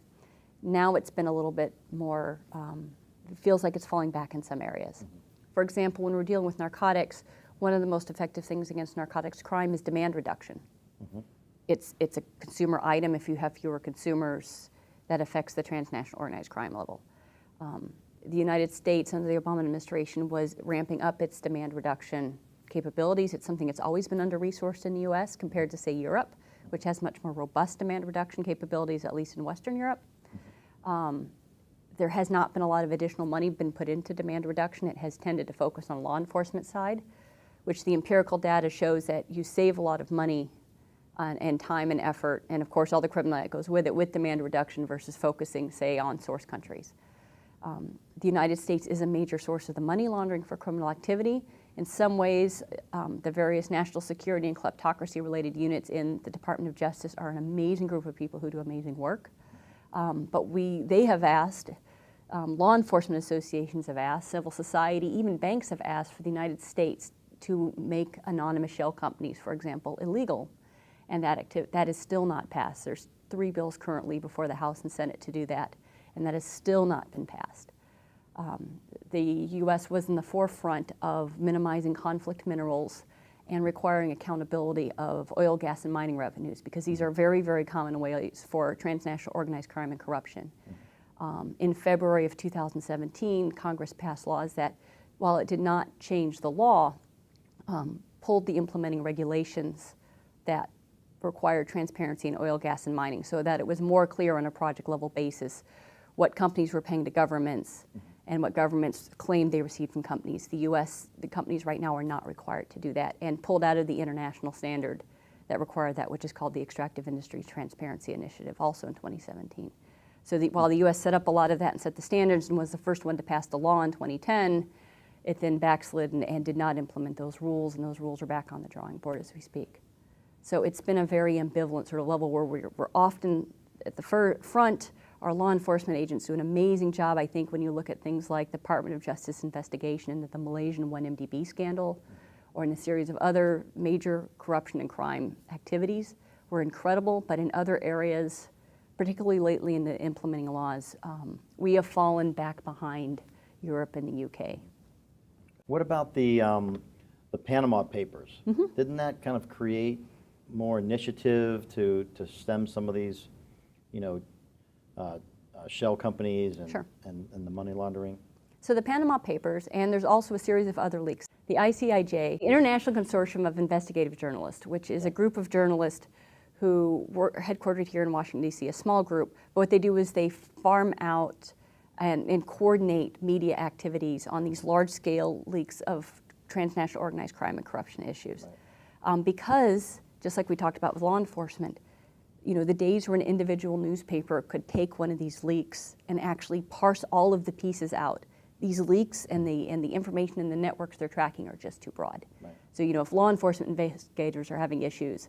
Now it's been a little bit more, it feels like it's falling back in some areas. For example, when we're dealing with narcotics, one of the most effective things against narcotics crime is demand reduction. It's a consumer item. If you have fewer consumers, that affects the transnational organized crime level. The United States under the Obama administration was ramping up its demand reduction capabilities. It's something that's always been under-resourced in the U.S. compared to, say, Europe, which has much more robust demand reduction capabilities, at least in Western Europe. There has not been a lot of additional money been put into demand reduction. It has tended to focus on law enforcement side, which the empirical data shows that you save a lot of money and time and effort, and of course all the criminal that goes with it, with demand reduction versus focusing, say, on source countries. The United States is a major source of the money laundering for criminal activity. In some ways, the various national security and kleptocracy-related units in the Department of Justice are an amazing group of people who do amazing work. But they have asked, law enforcement associations have asked, civil society, even banks have asked for the United States to make anonymous shell companies, for example, illegal. And that is still not passed. There's 3 bills currently before the House and Senate to do that, and that has still not been passed. The U.S. was in the forefront of minimizing conflict minerals and requiring accountability of oil, gas, and mining revenues, because these are very, very common ways for transnational organized crime and corruption. In February of 2017, Congress passed laws that, while it did not change the law, pulled the implementing regulations that required transparency in oil, gas, and mining, so that it was more clear on a project level basis what companies were paying to governments and what governments claimed they received from companies. The companies right now are not required to do that, and pulled out of the international standard that required that, which is called the Extractive Industries Transparency Initiative, also in 2017. So while the U.S. set up a lot of that and set the standards and was the first one to pass the law in 2010, it then backslid and did not implement those rules, and those rules are back on the drawing board as we speak. So it's been a very ambivalent sort of level where we're often at the front. Our law enforcement agents do an amazing job, I think, when you look at things like the Department of Justice investigation into the Malaysian 1MDB scandal, or in a series of other major corruption and crime activities. We're incredible, but in other areas, particularly lately in the implementing laws, we have fallen back behind Europe and the UK. What about the Panama Papers? Didn't that kind of create more initiative to stem some of these, shell companies and, Sure. and the money laundering? So the Panama Papers, and there's also a series of other leaks. The ICIJ, International Consortium of Investigative Journalists, which is a group of journalists who were headquartered here in Washington, D.C., a small group. But what they do is they farm out and coordinate media activities on these large-scale leaks of transnational organized crime and corruption issues. Right. Because, just like we talked about with law enforcement, the days where an individual newspaper could take one of these leaks and actually parse all of the pieces out. These leaks and the information in the networks they're tracking are just too broad. Right. So, if law enforcement investigators are having issues,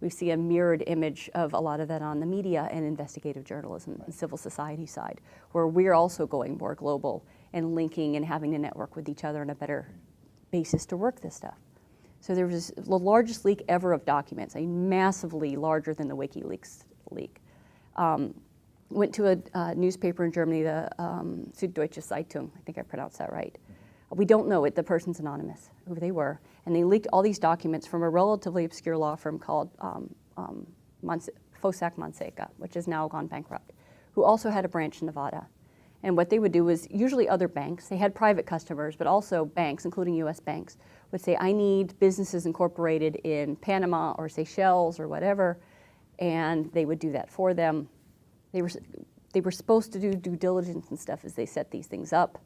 we see a mirrored image of a lot of that on the media and investigative journalism and civil society side, where we're also going more global and linking and having to network with each other on a better basis to work this stuff. So there was the largest leak ever of documents, massively larger than the WikiLeaks leak. Went to a newspaper in Germany, the Süddeutsche Zeitung, I think I pronounced that right. We don't know it, the person's anonymous, who they were, and they leaked all these documents from a relatively obscure law firm called Fosak Fonseca, which has now gone bankrupt, who also had a branch in Nevada. And what they would do was, usually other banks, they had private customers, but also banks, including US banks, would say, I need businesses incorporated in Panama or Seychelles or whatever, and they would do that for them. They were supposed to do due diligence and stuff as they set these things up,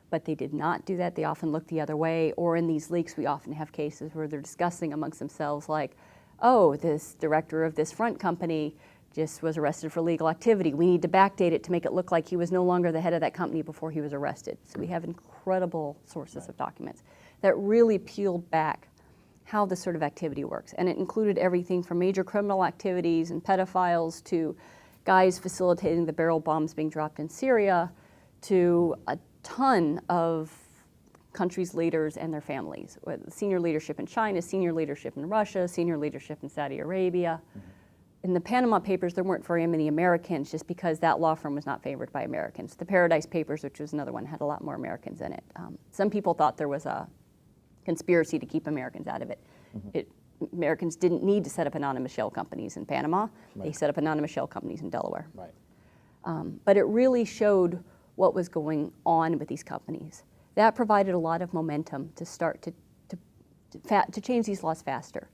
but they did not do that. They often looked the other way, or in these leaks we often have cases where they're discussing amongst themselves like, oh, this director of this front company just was arrested for illegal activity. We need to backdate it to make it look like he was no longer the head of that company before he was arrested. So we have incredible sources of documents that really peeled back how this sort of activity works. And it included everything from major criminal activities and pedophiles to guys facilitating the barrel bombs being dropped in Syria to a ton of countries' leaders and their families. Senior leadership in China, senior leadership in Russia, senior leadership in Saudi Arabia. In the Panama Papers, there weren't very many Americans just because that law firm was not favored by Americans. The Paradise Papers, which was another one, had a lot more Americans in it. Some people thought there was a conspiracy to keep Americans out of it. Americans didn't need to set up anonymous shell companies in Panama. They set up anonymous shell companies in Delaware. But it really showed what was going on with these companies. That provided a lot of momentum to start to change these laws faster.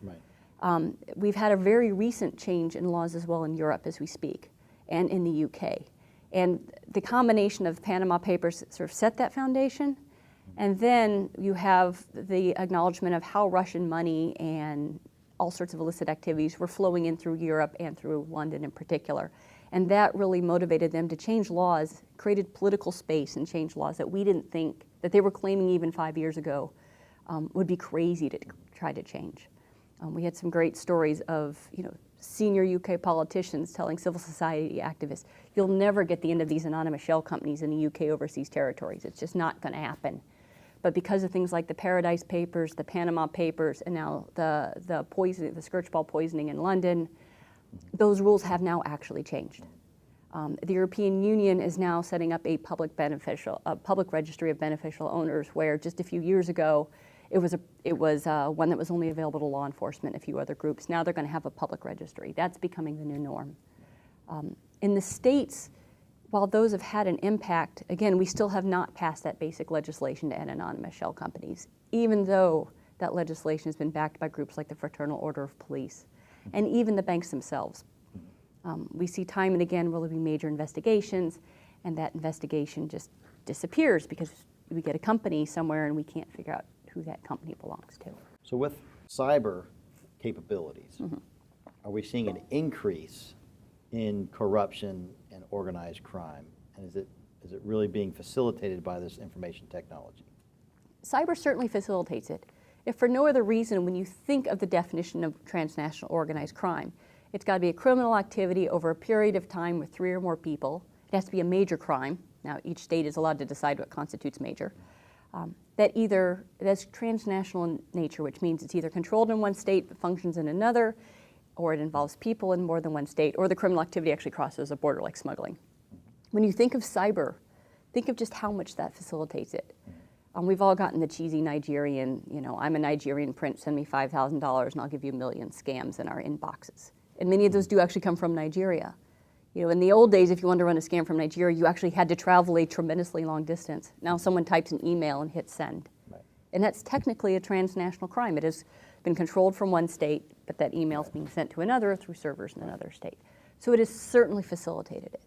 We've had a very recent change in laws as well in Europe as we speak, and in the UK. And the combination of the Panama Papers sort of set that foundation, and then you have the acknowledgement of how Russian money and all sorts of illicit activities were flowing in through Europe and through London in particular. And that really motivated them to change laws, created political space and change laws that we didn't think, that they were claiming even 5 years ago, would be crazy to try to change. We had some great stories of, senior UK politicians telling civil society activists, you'll never get the end of these anonymous shell companies in the UK overseas territories. It's just not going to happen. But because of things like the Paradise Papers, the Panama Papers, and now the scourge ball poisoning in London, those rules have now actually changed. The European Union is now setting up a public registry of beneficial owners, where just a few years ago, it was one that was only available to law enforcement and a few other groups. Now they're going to have a public registry. That's becoming the new norm. In the States, while those have had an impact, again, we still have not passed that basic legislation to end anonymous shell companies, even though that legislation has been backed by groups like the Fraternal Order of Police and even the banks themselves. We see time and again will there be major investigations, and that investigation just disappears because we get a company somewhere and we can't figure out who that company belongs to. So with cyber capabilities, are we seeing an increase in corruption and organized crime? And is it really being facilitated by this information technology? Cyber certainly facilitates it. If for no other reason, when you think of the definition of transnational organized crime, it's got to be a criminal activity over a period of time with 3 or more people. It has to be a major crime. Now, each state is allowed to decide what constitutes major. That's transnational in nature, which means it's either controlled in one state but functions in another, or it involves people in more than one state, or the criminal activity actually crosses a border like smuggling. When you think of cyber, think of just how much that facilitates it. We've all gotten the cheesy Nigerian, I'm a Nigerian prince, send me $5,000 and I'll give you a million scams in our inboxes. And many of those do actually come from Nigeria. In the old days, if you wanted to run a scam from Nigeria, you actually had to travel a tremendously long distance. Now someone types an email and hits send. And that's technically a transnational crime. It has been controlled from one state, but that email is being sent to another through servers in another state. So it has certainly facilitated it.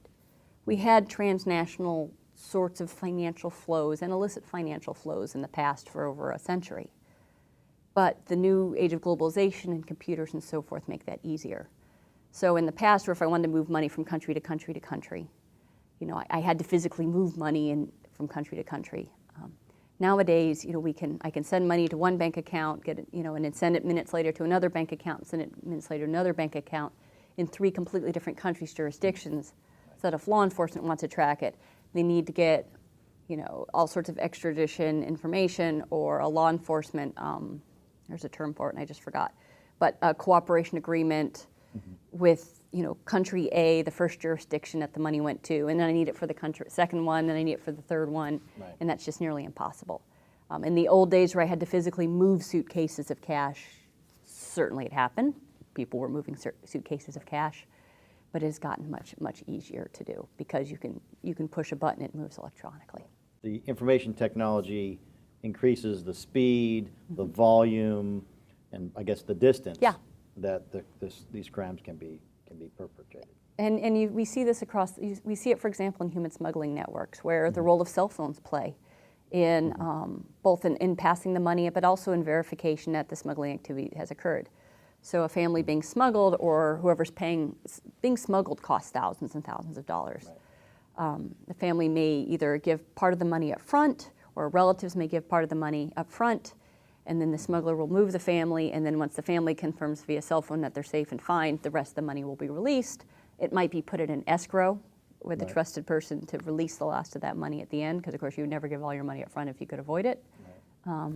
We had transnational sorts of financial flows and illicit financial flows in the past for over a century. But the new age of globalization and computers and so forth make that easier. So in the past, or if I wanted to move money from country to country to country, I had to physically move money from country to country. Nowadays, I can send money to one bank account, get it, and then send it minutes later to another bank account, send it minutes later to another bank account in 3 completely different countries' jurisdictions. So that if law enforcement wants to track it, they need to get, all sorts of extradition information or a law enforcement, there's a term for it and I just forgot, but a cooperation agreement with, country A, the first jurisdiction that the money went to, and then I need it for the second one, then I need it for the third one, and that's just nearly impossible. In the old days where I had to physically move suitcases of cash, certainly it happened. People were moving suitcases of cash, but it has gotten much, much easier to do because you can push a button, it moves electronically. The information technology increases the speed, the volume, and I guess the distance that these crimes can be can be perpetrated. And we see this we see it, for example, in human smuggling networks, where the role of cell phones play in both in passing the money, but also in verification that the smuggling activity has occurred. So a family being smuggled or whoever's being smuggled costs thousands and thousands of dollars. Right. The family may either give part of the money up front, or relatives may give part of the money up front, and then the smuggler will move the family, and then once the family confirms via cell phone that they're safe and fine, the rest of the money will be released. It might be put in an escrow with a trusted person to release the last of that money at the end, because of course you would never give all your money up front if you could avoid it. Right.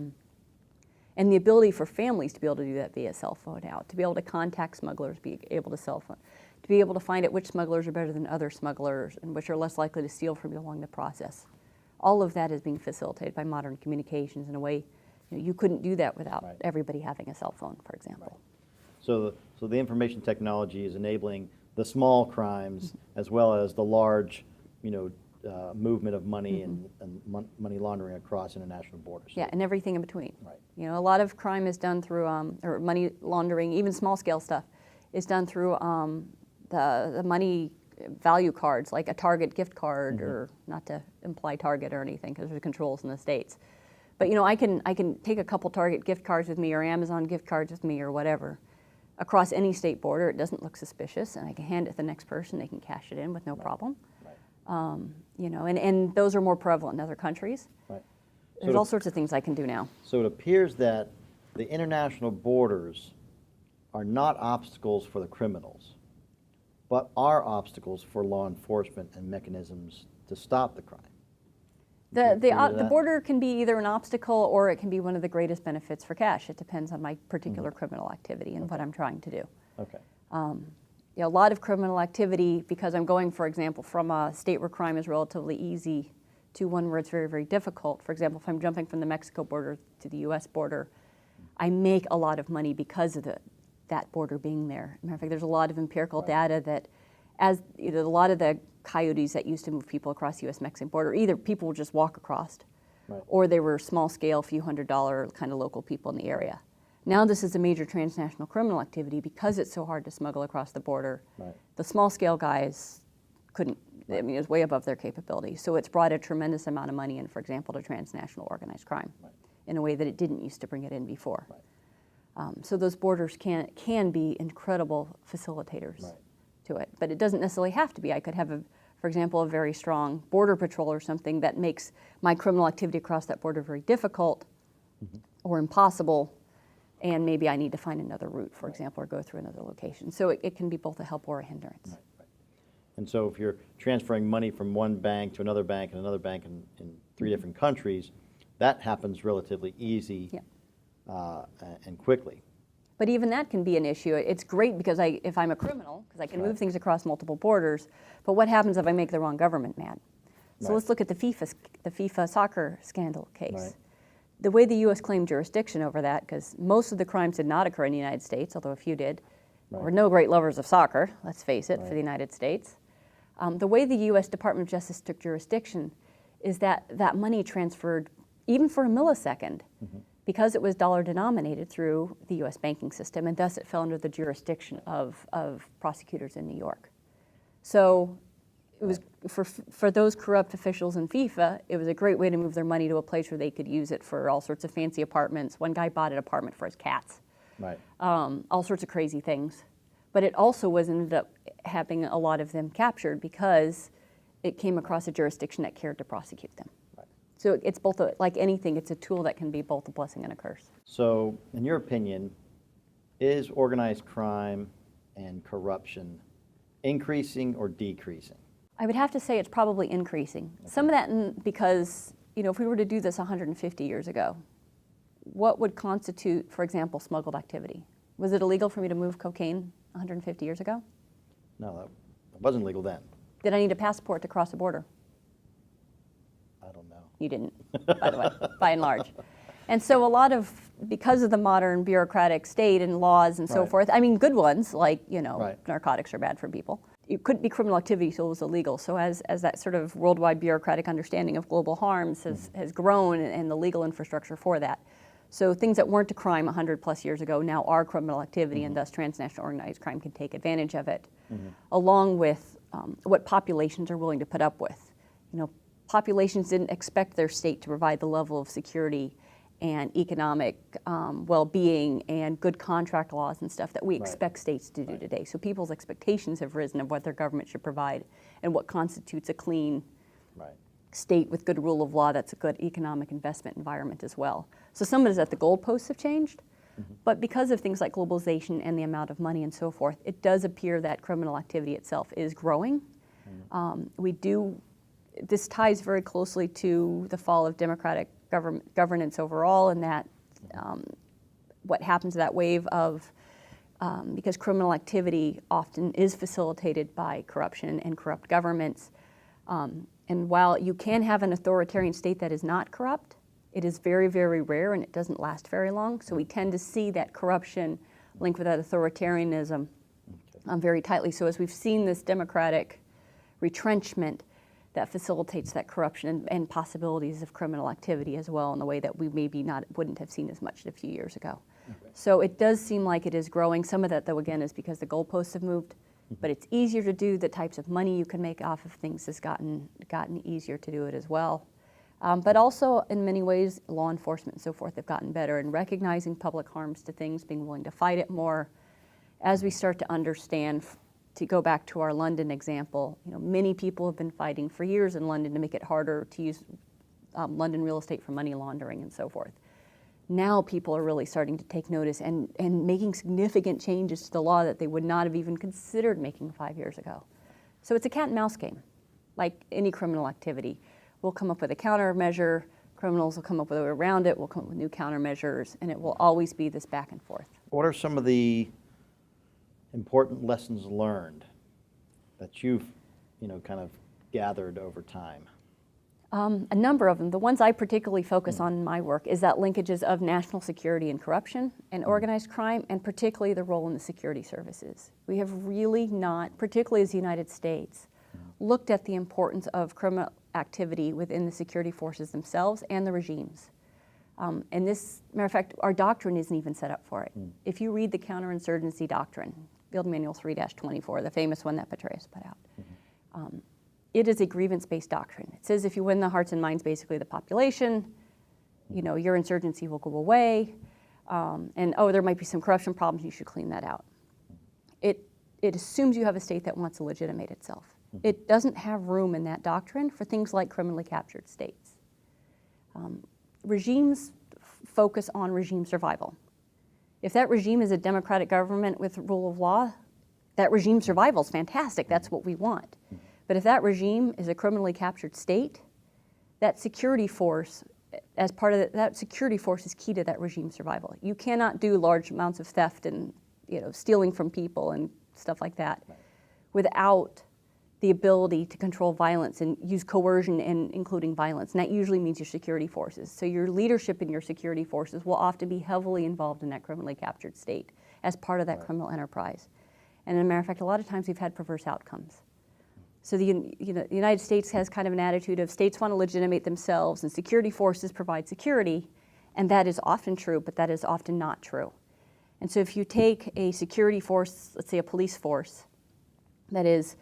And the ability for families to be able to do that via cell phone now, to be able to contact smugglers, be able to cell phone, to be able to find out which smugglers are better than other smugglers and which are less likely to steal from you along the process. All of that is being facilitated by modern communications in a way you couldn't do that without everybody having a cell phone, for example. Right. So the information technology is enabling the small crimes as well as the large, movement of money and money laundering across international borders. Yeah, and everything in between. Right. A lot of crime is done through, or money laundering, even small scale stuff, is done through the money value cards, like a Target gift card, or not to imply Target or anything, because there's controls in the States. But I can take a couple Target gift cards with me, or Amazon gift cards with me, or whatever, across any state border. It doesn't look suspicious, and I can hand it to the next person. They can cash it in with no problem. Right. And those are more prevalent in other countries. Right. There's all sorts of things I can do now. So it appears that the international borders are not obstacles for the criminals, but are obstacles for law enforcement and mechanisms to stop the crime. The border can be either an obstacle or it can be one of the greatest benefits for cash. It depends on my particular criminal activity and what I'm trying to do. Okay. A lot of criminal activity, because I'm going, for example, from a state where crime is relatively easy to one where it's very, very difficult. For example, if I'm jumping from the Mexico border to the U.S. border, I make a lot of money because of that border being there. Matter of fact, there's a lot of empirical data that a lot of the coyotes that used to move people across the U.S.-Mexican border, either people would just walk across, or they were small-scale, few $100 kind of local people in the area. Now this is a major transnational criminal activity because it's so hard to smuggle across the border. Right. The small-scale guys couldn't, it was way above their capability. So it's brought a tremendous amount of money in, for example, to transnational organized crime in a way that it didn't used to bring it in before. Right. So those borders can be incredible facilitators to it, but it doesn't necessarily have to be. I could have, for example, a very strong border patrol or something that makes my criminal activity across that border very difficult or impossible, and maybe I need to find another route, for example, or go through another location. So it can be both a help or a hindrance. Right. And so if you're transferring money from one bank to another bank and another bank in 3 different countries, that happens relatively easy and quickly. But even that can be an issue. It's great because if I'm a criminal, because I can move things across multiple borders, but what happens if I make the wrong government mad? So let's look at the FIFA soccer scandal case. Right. The way the U.S. claimed jurisdiction over that, because most of the crimes did not occur in the United States, although a few did. We're no great lovers of soccer, let's face it, for the United States. The way the U.S. Department of Justice took jurisdiction is that that money transferred, even for a millisecond, because it was dollar denominated through the U.S. banking system, and thus it fell under the jurisdiction of prosecutors in New York. So it was for those corrupt officials in FIFA, it was a great way to move their money to a place where they could use it for all sorts of fancy apartments. One guy bought an apartment for his cats. Right. All sorts of crazy things. But it also ended up having a lot of them captured because it came across a jurisdiction that cared to prosecute them. Right. So it's both, like anything, it's a tool that can be both a blessing and a curse. So in your opinion, is organized crime and corruption increasing or decreasing? I would have to say it's probably increasing. Okay. Some of that because, if we were to do this 150 years ago, what would constitute, for example, smuggled activity? Was it illegal for me to move cocaine 150 years ago? No, that wasn't legal then. Did I need a passport to cross a border? I don't know. You didn't, by the way, by and large. And so because of the modern bureaucratic state and laws and so forth, good ones, like, narcotics are bad for people. It couldn't be criminal activity until it was illegal. So as that sort of worldwide bureaucratic understanding of global harms has grown and the legal infrastructure for that. So things that weren't a crime 100 plus years ago now are criminal activity, and thus transnational organized crime can take advantage of it, along with what populations are willing to put up with. You know, populations didn't expect their state to provide the level of security and economic well-being and good contract laws and stuff that we expect states to do today. So people's expectations have risen of what their government should provide and what constitutes a clean state with good rule of law that's a good economic investment environment as well. So some of it is that the goalposts have changed, but because of things like globalization and the amount of money and so forth, it does appear that criminal activity itself is growing. This ties very closely to the fall of democratic governance overall, and that what happens to that wave of, because criminal activity often is facilitated by corruption and corrupt governments. And while you can have an authoritarian state that is not corrupt, it is very, very rare and it doesn't last very long. So we tend to see that corruption linked with that authoritarianism very tightly. So as we've seen this democratic retrenchment, that facilitates that corruption and possibilities of criminal activity as well in the way that we maybe wouldn't have seen as much a few years ago. So it does seem like it is growing. Some of that, though, again, is because the goalposts have moved, but it's easier to do. The types of money you can make off of things has gotten easier to do it as well. But also, in many ways, law enforcement and so forth have gotten better in recognizing public harms to things, being willing to fight it more. As we start to understand, to go back to our London example, you know, many people have been fighting for years in London to make it harder to use London real estate for money laundering and so forth. Now people are really starting to take notice and making significant changes to the law that they would not have even considered making 5 years ago. So it's a cat and mouse game, like any criminal activity. We'll come up with a countermeasure, criminals will come up with a way around it, we'll come up with new countermeasures, and it will always be this back and forth. What are some of the important lessons learned that you've, kind of gathered over time? A number of them. The ones I particularly focus on in my work is that linkages of national security and corruption and organized crime, and particularly the role in the security services. We have really not, particularly as the United States, looked at the importance of criminal activity within the security forces themselves and the regimes. And this, matter of fact, our doctrine isn't even set up for it. If you read the counterinsurgency doctrine, Field Manual 3-24, the famous one that Vittori put out, it is a grievance-based doctrine. It says if you win the hearts and minds, basically, the population, your insurgency will go away, and there might be some corruption problems, you should clean that out. It assumes you have a state that wants to legitimate itself. It doesn't have room in that doctrine for things like criminally captured states. Regimes focus on regime survival. If that regime is a democratic government with rule of law, that regime survival is fantastic. That's what we want. But if that regime is a criminally captured state, that security force, as part of that security force, is key to that regime survival. You cannot do large amounts of theft and stealing from people and stuff like that without the ability to control violence and use coercion and including violence. And that usually means your security forces. So your leadership in your security forces will often be heavily involved in that criminally captured state as part of that criminal enterprise. And as a matter of fact, a lot of times we've had perverse outcomes. So the United States has kind of an attitude of states want to legitimate themselves and security forces provide security, and that is often true, but that is often not true. And so if you take a security force, let's say a police force, that is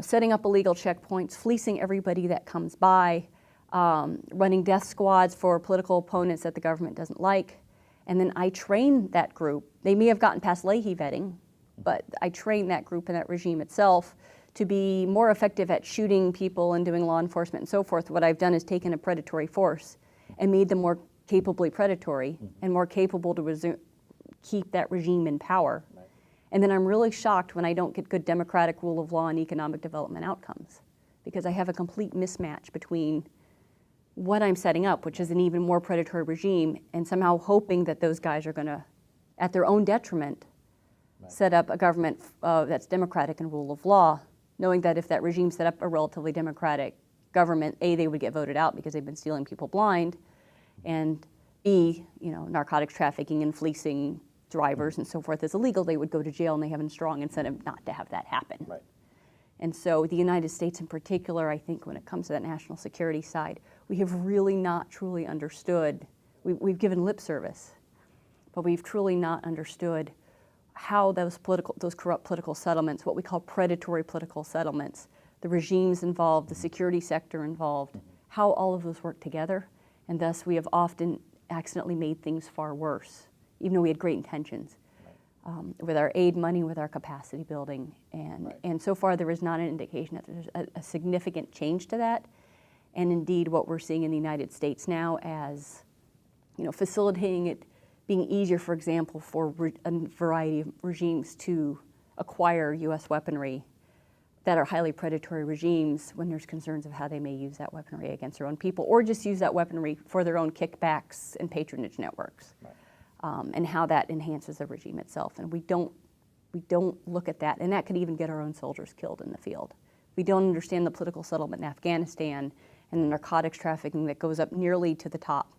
setting up illegal checkpoints, fleecing everybody that comes by, running death squads for political opponents that the government doesn't like, and then I train that group. They may have gotten past Leahy vetting, but I train that group and that regime itself to be more effective at shooting people and doing law enforcement and so forth. What I've done is taken a predatory force and made them more capably predatory and more capable to keep that regime in power. And then I'm really shocked when I don't get good democratic rule of law and economic development outcomes, because I have a complete mismatch between what I'm setting up, which is an even more predatory regime, and somehow hoping that those guys are going to, at their own detriment, set up a government that's democratic and rule of law, knowing that if that regime set up a relatively democratic government, A, they would get voted out because they've been stealing people blind, and B, narcotics trafficking and fleecing drivers and so forth is illegal, they would go to jail, and they have a strong incentive not to have that happen. And so the United States in particular, I think when it comes to that national security side, we have really not truly understood We've given lip service, but we've truly not understood how those corrupt political settlements, what we call predatory political settlements, the regimes involved, the security sector involved, how all of those work together, and thus we have often accidentally made things far worse, even though we had great intentions. With our aid money, with our capacity building, and so far there is not an indication that there's a significant change to that. And indeed, what we're seeing in the United States now, as facilitating it being easier, for example, for a variety of regimes to acquire U.S. weaponry that are highly predatory regimes, when there's concerns of how they may use that weaponry against their own people, or just use that weaponry for their own kickbacks and patronage networks. And how that enhances the regime itself. And we don't look at that, and that could even get our own soldiers killed in the field. We don't understand the political settlement in Afghanistan and the narcotics trafficking that goes up nearly to the top.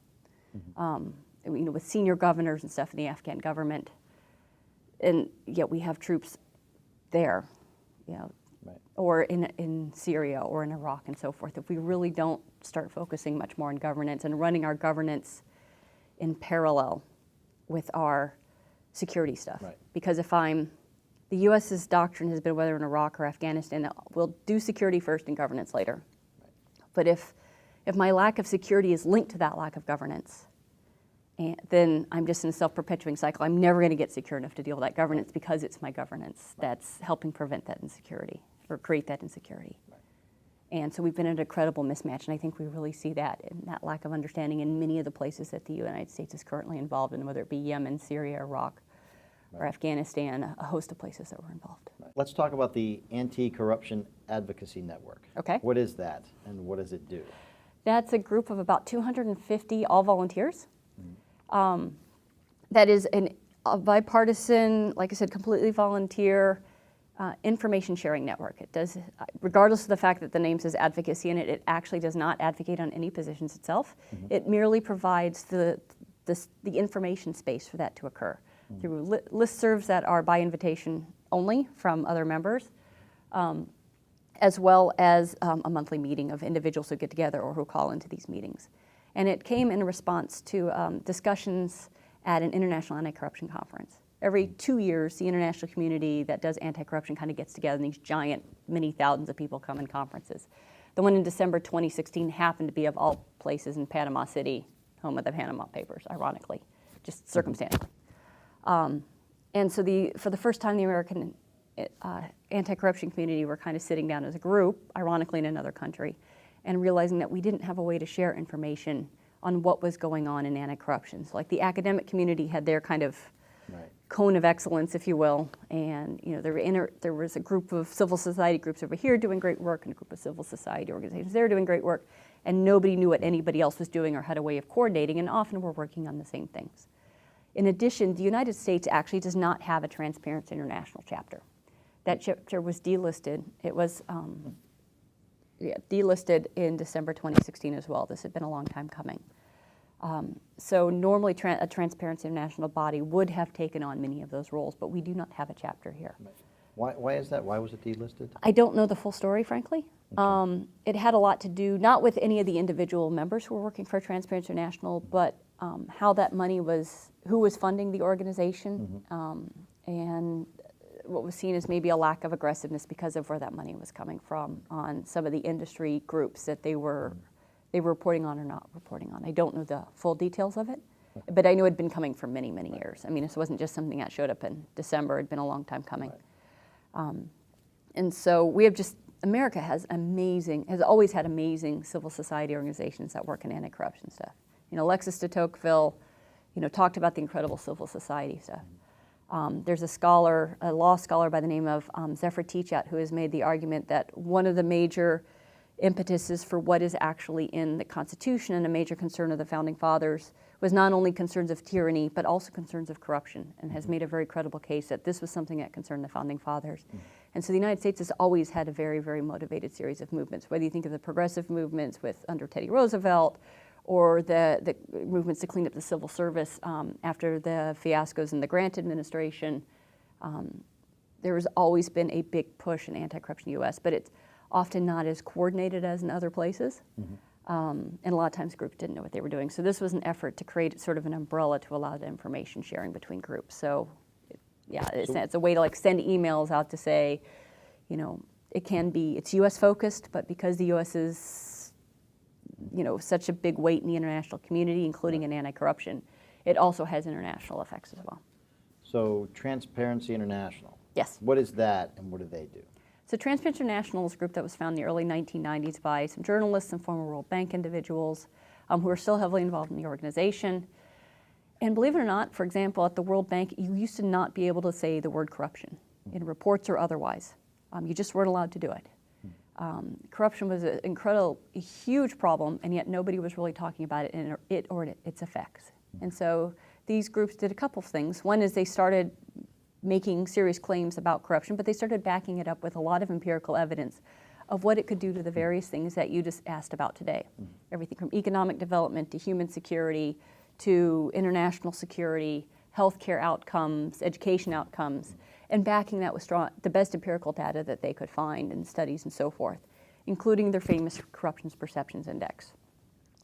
With senior governors and stuff in the Afghan government, and yet we have troops there, or in Syria or in Iraq and so forth. If we really don't start focusing much more on governance and running our governance in parallel with our security stuff. Because the U.S.'s doctrine has been, whether in Iraq or Afghanistan, that we'll do security first and governance later. But if my lack of security is linked to that lack of governance, then I'm just in a self-perpetuating cycle. I'm never going to get secure enough to deal with that governance because it's my governance that's helping prevent that insecurity or create that insecurity. And so we've been in a credible mismatch, and I think we really see that in that lack of understanding in many of the places that the United States is currently involved in, whether it be Yemen, Syria, Iraq, or Afghanistan, a host of places that were involved. Let's talk about the Anti-Corruption Advocacy Network. Okay. What is that, and what does it do? That's a group of about 250 all volunteers. That is a bipartisan, like I said, completely volunteer information sharing network. It does, regardless of the fact that the name says advocacy in it, it actually does not advocate on any positions itself. It merely provides the information space for that to occur through listservs that are by invitation only from other members, as well as a monthly meeting of individuals who get together or who call into these meetings. And it came in response to discussions at an international anti-corruption conference. Every 2 years, the international community that does anti-corruption kind of gets together, and these giant, many thousands of people come in conferences. The one in December 2016 happened to be, of all places, in Panama City, home of the Panama Papers, ironically, just circumstantially. And so for the first time, the American anti-corruption community were kind of sitting down as a group, ironically in another country, and realizing that we didn't have a way to share information on what was going on in anti-corruption. So like the academic community had their kind of cone of excellence, if you will, and there was a group of civil society groups over here doing great work, and a group of civil society organizations there doing great work, and nobody knew what anybody else was doing or had a way of coordinating, and often we're working on the same things. In addition, the United States actually does not have a Transparency International chapter. That chapter was delisted. It was delisted in December 2016 as well. This had been a long time coming. So normally a Transparency International body would have taken on many of those roles, but we do not have a chapter here. Why is that? Why was it delisted? I don't know the full story, frankly. Okay. It had a lot to do, not with any of the individual members who were working for Transparency International, but how that money was, who was funding the organization, and what was seen as maybe a lack of aggressiveness because of where that money was coming from on some of the industry groups that they were reporting on or not reporting on. I don't know the full details of it, but I knew it had been coming for many, many years. I mean, this wasn't just something that showed up in December. It had been a long time coming. And so we have America has always had amazing civil society organizations that work in anti-corruption stuff. Alexis de Tocqueville, talked about the incredible civil society stuff. There's a law scholar by the name of Zephyr Teachat, who has made the argument that one of the major impetuses for what is actually in the Constitution and a major concern of the Founding Fathers was not only concerns of tyranny, but also concerns of corruption, and has made a very credible case that this was something that concerned the Founding Fathers. And so the United States has always had a very, very motivated series of movements, whether you think of the progressive movements under Teddy Roosevelt, or the movements to clean up the civil service after the fiascos in the Grant administration. There has always been a big push in anti-corruption in the U.S., but it's often not as coordinated as in other places. And a lot of times groups didn't know what they were doing. So this was an effort to create sort of an umbrella to allow the information sharing between groups. So yeah, it's a way to like send emails out to say, you know, it's U.S. focused, but because the U.S. is, you know, such a big weight in the international community, including in anti-corruption, it also has international effects as well. So Transparency International. Yes. What is that and what do they do? So Transparency International is a group that was founded in the early 1990s by some journalists and former World Bank individuals who are still heavily involved in the organization. And believe it or not, for example, at the World Bank, you used to not be able to say the word corruption in reports or otherwise. You just weren't allowed to do it. Corruption was a huge problem, and yet nobody was really talking about it or its effects. And so these groups did a couple of things. One is they started making serious claims about corruption, but they started backing it up with a lot of empirical evidence of what it could do to the various things that you just asked about today. Everything from economic development to human security to international security, healthcare outcomes, education outcomes, and backing that with the best empirical data that they could find in studies and so forth, including their famous Corruption Perceptions Index,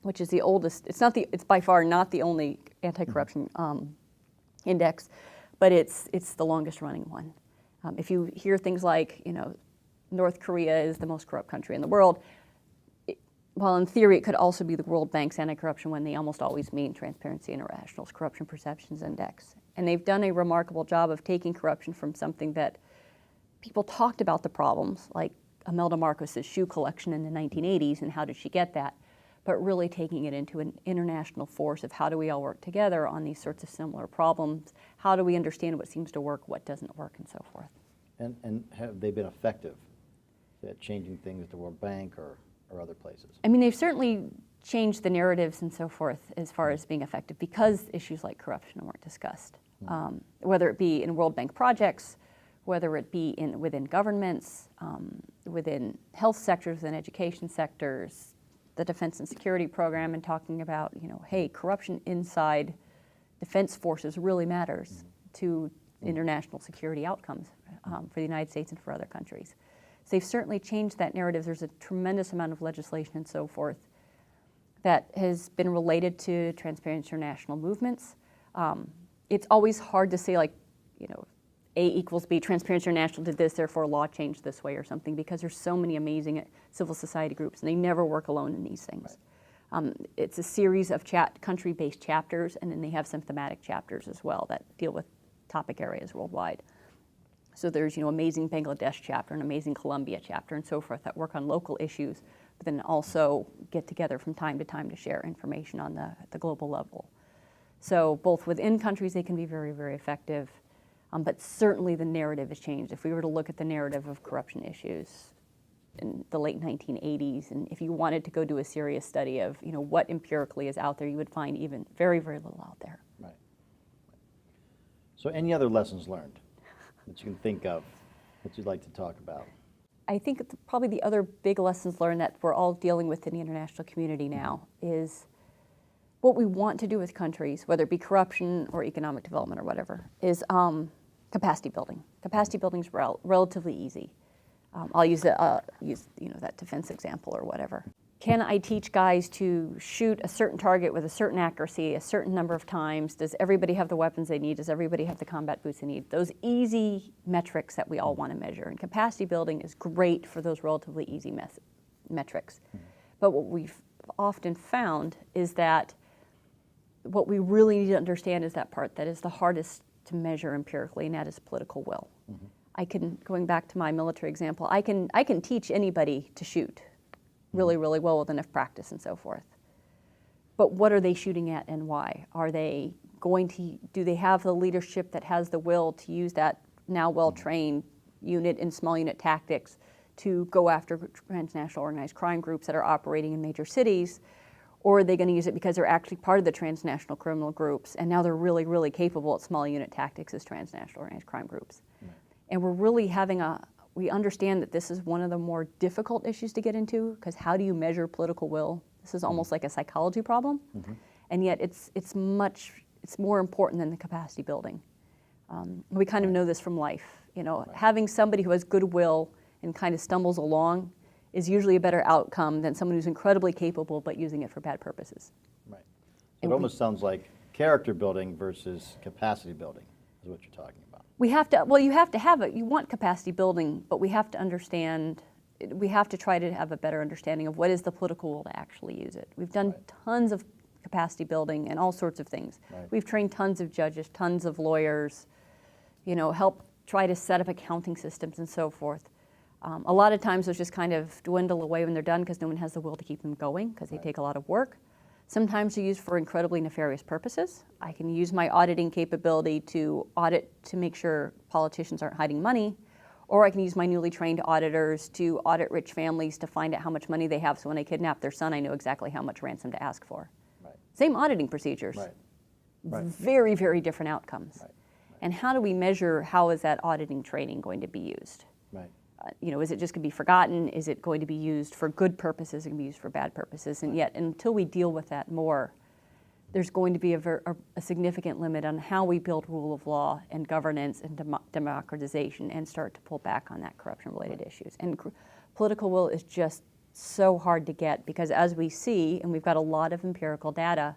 which is the oldest. It's by far not the only anti-corruption index, but it's the longest running one. If you hear things like, you know, North Korea is the most corrupt country in the world, while in theory it could also be the World Bank's anti-corruption one, they almost always mean Transparency International's Corruption Perceptions Index. And they've done a remarkable job of taking corruption from something that people talked about the problems, like Imelda Marcos's shoe collection in the 1980s and how did she get that, but really taking it into an international force of how do we all work together on these sorts of similar problems, how do we understand what seems to work, what doesn't work, and so forth. And have they been effective at changing things at the World Bank or other places? I mean, they've certainly changed the narratives and so forth as far as being effective because issues like corruption weren't discussed. Whether it be in World Bank projects, whether it be within governments, within health sectors, within education sectors, the defense and security program, and talking about, you know, hey, corruption inside defense forces really matters to international security outcomes for the United States and for other countries. So they've certainly changed that narrative. There's a tremendous amount of legislation and so forth that has been related to Transparency International movements. It's always hard to say, like, you know, A equals B, Transparency International did this, therefore law changed this way or something, because there's so many amazing civil society groups, and they never work alone in these things. Right. It's a series of country-based chapters, and then they have some thematic chapters as well that deal with topic areas worldwide. So there's, you know, amazing Bangladesh chapter, an amazing Colombia chapter, and so forth that work on local issues, but then also get together from time to time to share information on the global level. So both within countries, they can be very, very effective. But certainly the narrative has changed. If we were to look at the narrative of corruption issues in the late 1980s, and if you wanted to go do a serious study of, you know, what empirically is out there, you would find even very, very little out there. Right. So any other lessons learned that you can think of that you'd like to talk about? I think probably the other big lessons learned that we're all dealing with in the international community now is what we want to do with countries, whether it be corruption or economic development or whatever, is capacity building. Capacity building is relatively easy. I'll use you know, that defense example or whatever. Can I teach guys to shoot a certain target with a certain accuracy a certain number of times? Does everybody have the weapons they need? Does everybody have the combat boots they need? Those easy metrics that we all want to measure. And capacity building is great for those relatively easy metrics. But what we've often found is that what we really need to understand is that part that is the hardest to measure empirically, and that is political will. Going back to my military example, I can teach anybody to shoot really, really well with enough practice and so forth. But what are they shooting at and why? Are they do they have the leadership that has the will to use that now well-trained unit and small unit tactics to go after transnational organized crime groups that are operating in major cities? Or are they going to use it because they're actually part of the transnational criminal groups, and now they're really, really capable at small unit tactics as transnational organized crime groups? Right. And we're really we understand that this is one of the more difficult issues to get into, because how do you measure political will? This is almost like a psychology problem, and yet it's more important than the capacity building. We kind of know this from life. You know, having somebody who has goodwill and kind of stumbles along is usually a better outcome than someone who's incredibly capable but using it for bad purposes. Right. So it almost sounds like character building versus capacity building is what you're talking about. We have to, well, you have to have it. You want capacity building, but we have to understand, we have to try to have a better understanding of what is the political will to actually use it. We've done tons of capacity building and all sorts of things. Right. We've trained tons of judges, tons of lawyers, you know, help try to set up accounting systems and so forth. A lot of times those just kind of dwindle away when they're done because no one has the will to keep them going because they take a lot of work. Sometimes they're used for incredibly nefarious purposes. I can use my auditing capability to audit to make sure politicians aren't hiding money, or I can use my newly trained auditors to audit rich families to find out how much money they have, so when I kidnap their son, I know exactly how much ransom to ask for. Right. Same auditing procedures. Right. Right. Very, very different outcomes. Right. And how do we measure how is that auditing training going to be used? Right. You know, is it just going to be forgotten? Is it going to be used for good purposes? Is it going to be used for bad purposes? And yet, until we deal with that more, there's going to be a significant limit on how we build rule of law and governance and democratization and start to pull back on that corruption-related issues. And political will is just so hard to get because as we see, and we've got a lot of empirical data,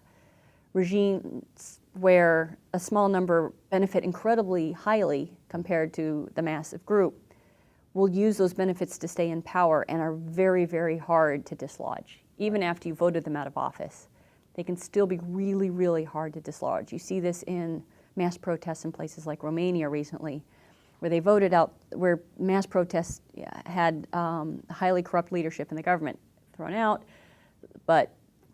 regimes where a small number benefit incredibly highly compared to the massive group will use those benefits to stay in power and are very, very hard to dislodge. Even after you voted them out of office, they can still be really, really hard to dislodge. You see this in mass protests in places like Romania recently, where they voted out, where mass protests had highly corrupt leadership in the government thrown out, but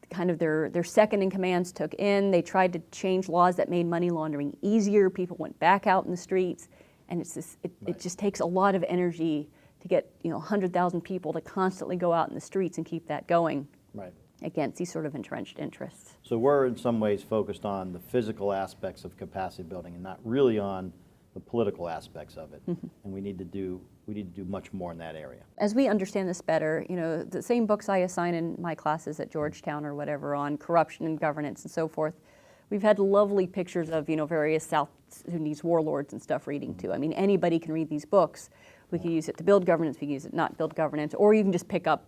kind of their second in commands took in. They tried to change laws that made money laundering easier. People went back out in the streets. And it's this, it just takes a lot of energy to get 100,000 people to constantly go out in the streets and keep that going against these sort of entrenched interests. So we're in some ways focused on the physical aspects of capacity building and not really on the political aspects of it. And we need to do much more in that area. As we understand this better, the same books I assign in my classes at Georgetown or whatever on corruption and governance and so forth, we've had lovely pictures of, various South Sudanese warlords and stuff reading too. I mean, anybody can read these books. We can use it to build governance, we can use it to not build governance, or you can just pick up,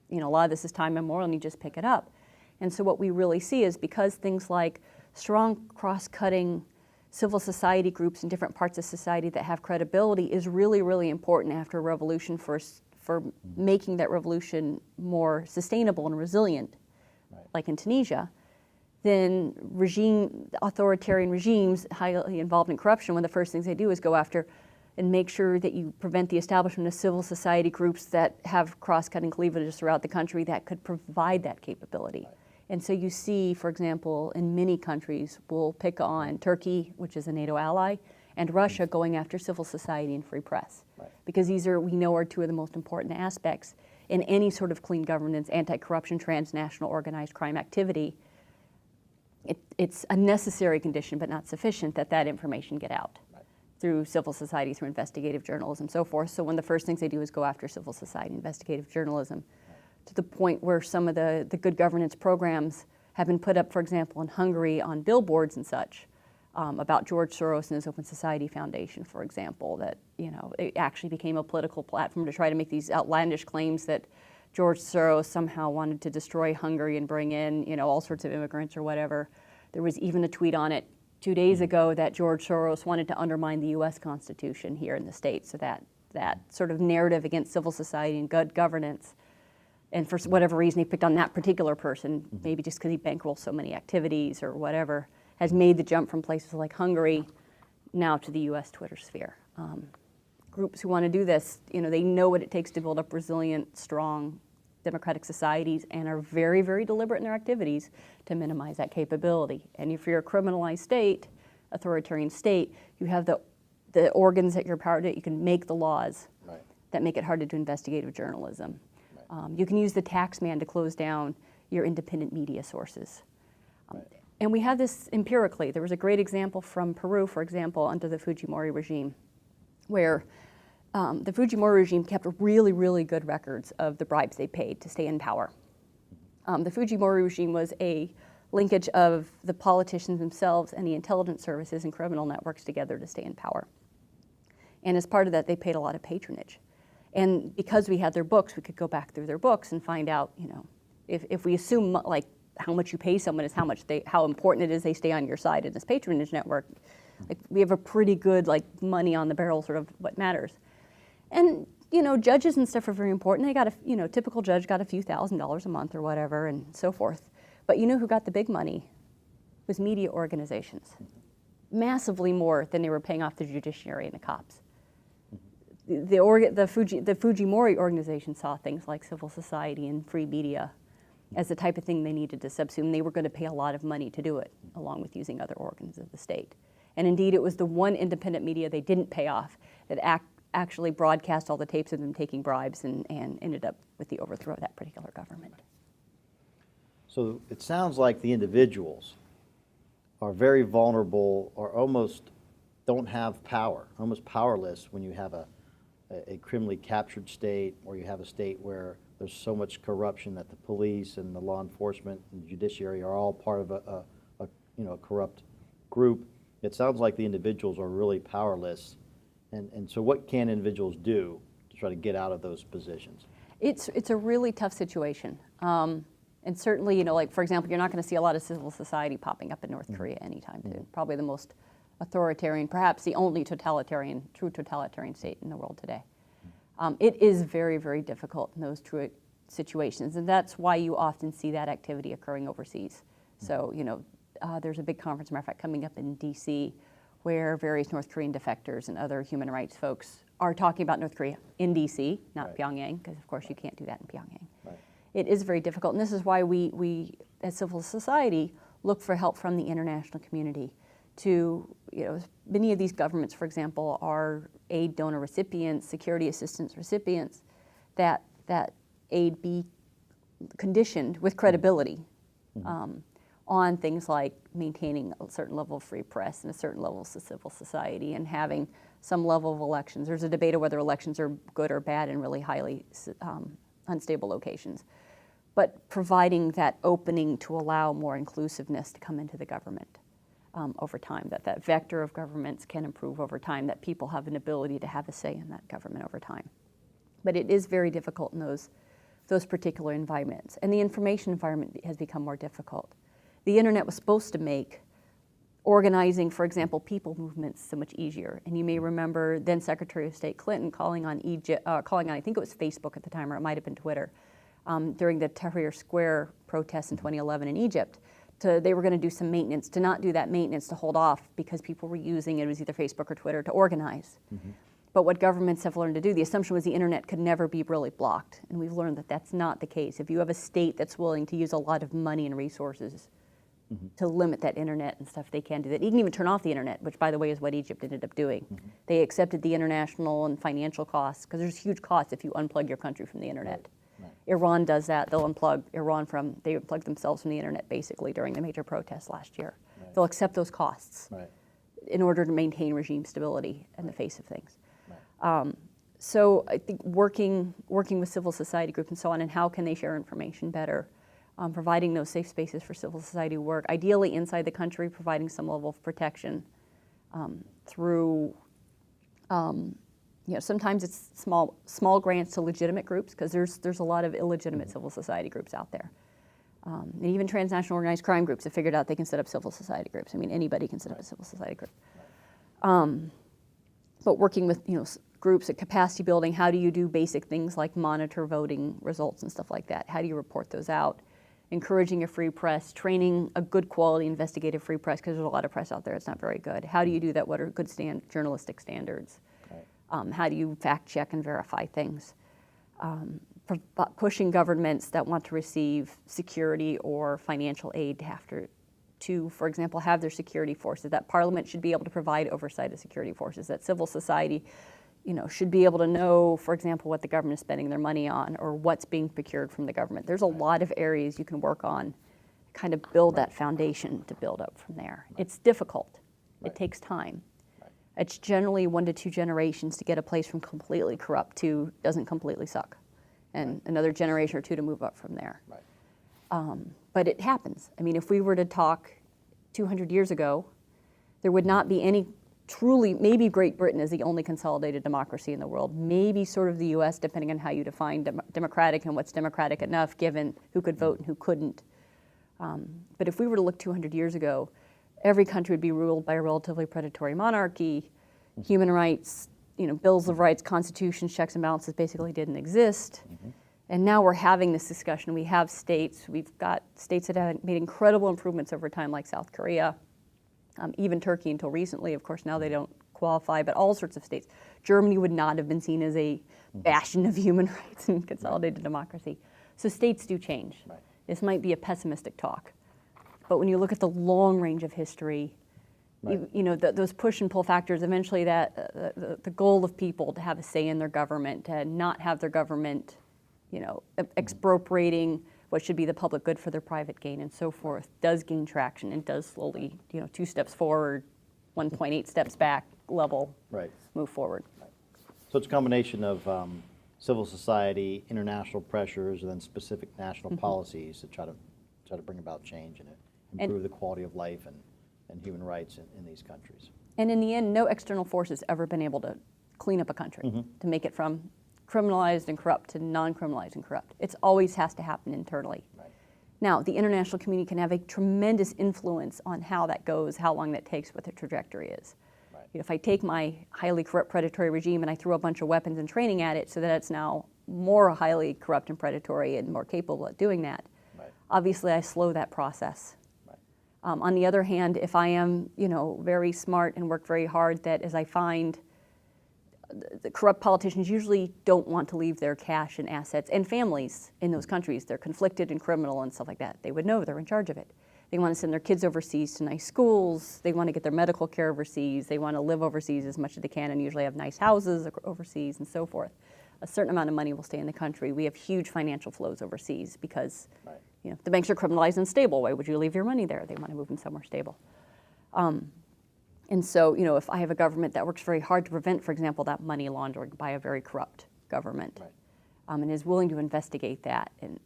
a lot of this is time immemorial and you just pick it up. And so what we really see is because things like strong cross-cutting civil society groups in different parts of society that have credibility is really, really important after a revolution for making that revolution more sustainable and resilient, like in Tunisia. Then authoritarian regimes highly involved in corruption, one of the first things they do is go after and make sure that you prevent the establishment of civil society groups that have cross-cutting cleavages throughout the country that could provide that capability. And so you see, for example, in many countries, we'll pick on Turkey, which is a NATO ally, and Russia going after civil society and free press. Because these we know are two of the most important aspects in any sort of clean governance, anti-corruption, transnational organized crime activity. It's a necessary condition, but not sufficient, that information get out through civil society, through investigative journalism, so forth. So one of the first things they do is go after civil society, investigative journalism, to the point where some of the good governance programs have been put up, for example, in Hungary on billboards and such, about George Soros and his Open Society Foundation, for example, that it actually became a political platform to try to make these outlandish claims that George Soros somehow wanted to destroy Hungary and bring in, all sorts of immigrants or whatever. There was even a tweet on it 2 days ago that George Soros wanted to undermine the U.S. Constitution here in the States. So that sort of narrative against civil society and good governance, and for whatever reason he picked on that particular person, maybe just because he bankrolls so many activities or whatever, has made the jump from places like Hungary now to the U.S. Twitter sphere. Groups who want to do this, they know what it takes to build up resilient, strong, democratic societies and are very, very deliberate in their activities to minimize that capability. And if you're a criminalized state, authoritarian state, you have the organs at your power that you can make the laws that make it hard to do investigative journalism. You can use the tax man to close down your independent media sources. And we have this empirically. There was a great example from Peru, for example, under the Fujimori regime, where the Fujimori regime kept really, really good records of the bribes they paid to stay in power. The Fujimori regime was a linkage of the politicians themselves and the intelligence services and criminal networks together to stay in power. And as part of that, they paid a lot of patronage. And because we had their books, we could go back through their books and find out, if we assume like how much you pay someone is how important it is they stay on your side in this patronage network, like we have a pretty good like money on the barrel sort of what matters. And judges and stuff are very important. They got typical judge got a few $1,000s a month or whatever and so forth. But who got the big money was media organizations. Massively more than they were paying off the judiciary and the cops. The Fujimori organization saw things like civil society and free media as the type of thing they needed to subsume. They were going to pay a lot of money to do it, along with using other organs of the state. And indeed, it was the one independent media they didn't pay off that actually broadcast all the tapes of them taking bribes and ended up with the overthrow of that particular government. So it sounds like the individuals are very vulnerable or almost don't have power, almost powerless when you have a criminally captured state, or you have a state where there's so much corruption that the police and the law enforcement and the judiciary are all part of a corrupt group. It sounds like the individuals are really powerless. And so what can individuals do to try to get out of those positions? It's a really tough situation. And certainly, like, for example, you're not going to see a lot of civil society popping up in North Korea anytime soon. Probably the most authoritarian, perhaps the only true totalitarian state in the world today. It is very, very difficult in those true situations, and that's why you often see that activity occurring overseas. So, there's a big conference, matter of fact, coming up in D.C., where various North Korean defectors and other human rights folks are talking about North Korea in D.C., not Pyongyang, because of course you can't do that in Pyongyang. Right. It is very difficult, and this is why we as civil society look for help from the international community to, many of these governments, for example, are aid donor recipients, security assistance recipients, that aid be conditioned with credibility on things like maintaining a certain level of free press and a certain level of civil society and having some level of elections. There's a debate of whether elections are good or bad in really highly unstable locations. But providing that opening to allow more inclusiveness to come into the government over time, that vector of governments can improve over time, that people have an ability to have a say in that government over time. But it is very difficult in those particular environments. And the information environment has become more difficult. The internet was supposed to make organizing, for example, people movements so much easier. And you may remember then Secretary of State Clinton calling on I think it was Facebook at the time, or it might have been Twitter, during the Tahrir Square protests in 2011 in Egypt. They were going to do some maintenance, to not do that maintenance, to hold off because people were using it was either Facebook or Twitter to organize. But what governments have learned to do, the assumption was the internet could never be really blocked. And we've learned that that's not the case. If you have a state that's willing to use a lot of money and resources to limit that internet and stuff, they can do that. You can even turn off the internet, which, by the way, is what Egypt ended up doing. They accepted the international and financial costs, because there's huge costs if you unplug your country from the internet. Right. Iran does that. They'll unplug they unplug themselves from the internet, basically, during the major protests last year. Right. They'll accept those costs in order to maintain regime stability in the face of things. Right. So I think working with civil society groups and so on, and how can they share information better, providing those safe spaces for civil society work, ideally inside the country, providing some level of protection through, sometimes it's small grants to legitimate groups, because there's a lot of illegitimate civil society groups out there. And even transnational organized crime groups have figured out they can set up civil society groups. I mean, anybody can set up a civil society group. But working with groups at capacity building, how do you do basic things like monitor voting results and stuff like that? How do you report those out? Encouraging a free press, training a good quality investigative free press, because there's a lot of press out there that's not very good. How do you do that? What are good journalistic standards? Right. How do you fact check and verify things? Pushing governments that want to receive security or financial aid to, for example, have their security forces, that Parliament should be able to provide oversight of security forces, that civil society should be able to know, for example, what the government is spending their money on, or what's being procured from the government. There's a lot of areas you can work on, kind of build that foundation to build up from there. It's difficult. It takes time. It's generally 1 to 2 generations to get a place from completely corrupt to doesn't completely suck, and another generation or 2 to move up from there. But it happens. I mean, if we were to talk 200 years ago, there would not be any truly, maybe Great Britain is the only consolidated democracy in the world, maybe sort of the US, depending on how you define democratic and what's democratic enough, given who could vote and who couldn't. But if we were to look 200 years ago, every country would be ruled by a relatively predatory monarchy. Human rights, bills of rights, constitutions, checks and balances basically didn't exist. And now we're having this discussion. We have states, we've got states that have made incredible improvements over time, like South Korea, even Turkey until recently. Of course, now they don't qualify, but all sorts of states. Germany would not have been seen as a bastion of human rights and consolidated democracy. So states do change. Right. This might be a pessimistic talk, but when you look at the long range of history, Right. those push and pull factors, eventually the goal of people to have a say in their government, to not have their government expropriating what should be the public good for their private gain and so forth, does gain traction and does slowly, 2 steps forward, 1.8 steps back, level, Right. move forward. So it's a combination of civil society, international pressures, and then specific national policies to try to bring about change and improve the quality of life and human rights in these countries. And in the end, no external force has ever been able to clean up a country, to make it from criminalized and corrupt to non-criminalized and corrupt. It always has to happen internally. Right. Now, the international community can have a tremendous influence on how that goes, how long that takes, what the trajectory is. Right. If I take my highly corrupt predatory regime and I throw a bunch of weapons and training at it so that it's now more highly corrupt and predatory and more capable at doing that, Right. obviously I slow that process. Right. On the other hand, if I am, very smart and work very hard, that as I find the corrupt politicians usually don't want to leave their cash and assets and families in those countries. They're conflicted and criminal and stuff like that. They would know they're in charge of it. They want to send their kids overseas to nice schools. They want to get their medical care overseas. They want to live overseas as much as they can and usually have nice houses overseas and so forth. A certain amount of money will stay in the country. We have huge financial flows overseas because Right. the banks are criminalized and stable. Why would you leave your money there? They want to move them somewhere stable. And so, if I have a government that works very hard to prevent, for example, that money laundering by a very corrupt government, Right. And is willing to investigate that, and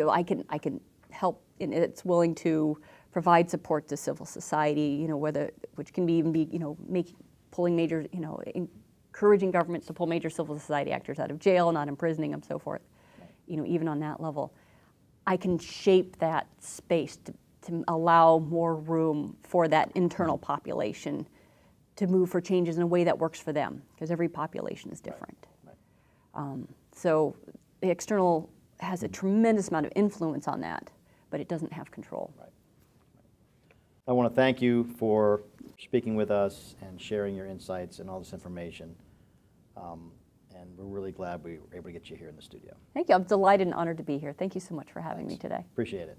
I can help, and it's willing to provide support to civil society, which can even be, pulling major, encouraging governments to pull major civil society actors out of jail, not imprisoning them, so forth. Right. Even on that level, I can shape that space to allow more room for that internal population to move for changes in a way that works for them, because every population is different. Right. So the external has a tremendous amount of influence on that, but it doesn't have control. Right. I want to thank you for speaking with us and sharing your insights and all this information. And we're really glad we were able to get you here in the studio. Thank you. I'm delighted and honored to be here. Thank you so much for having me today. Appreciate it.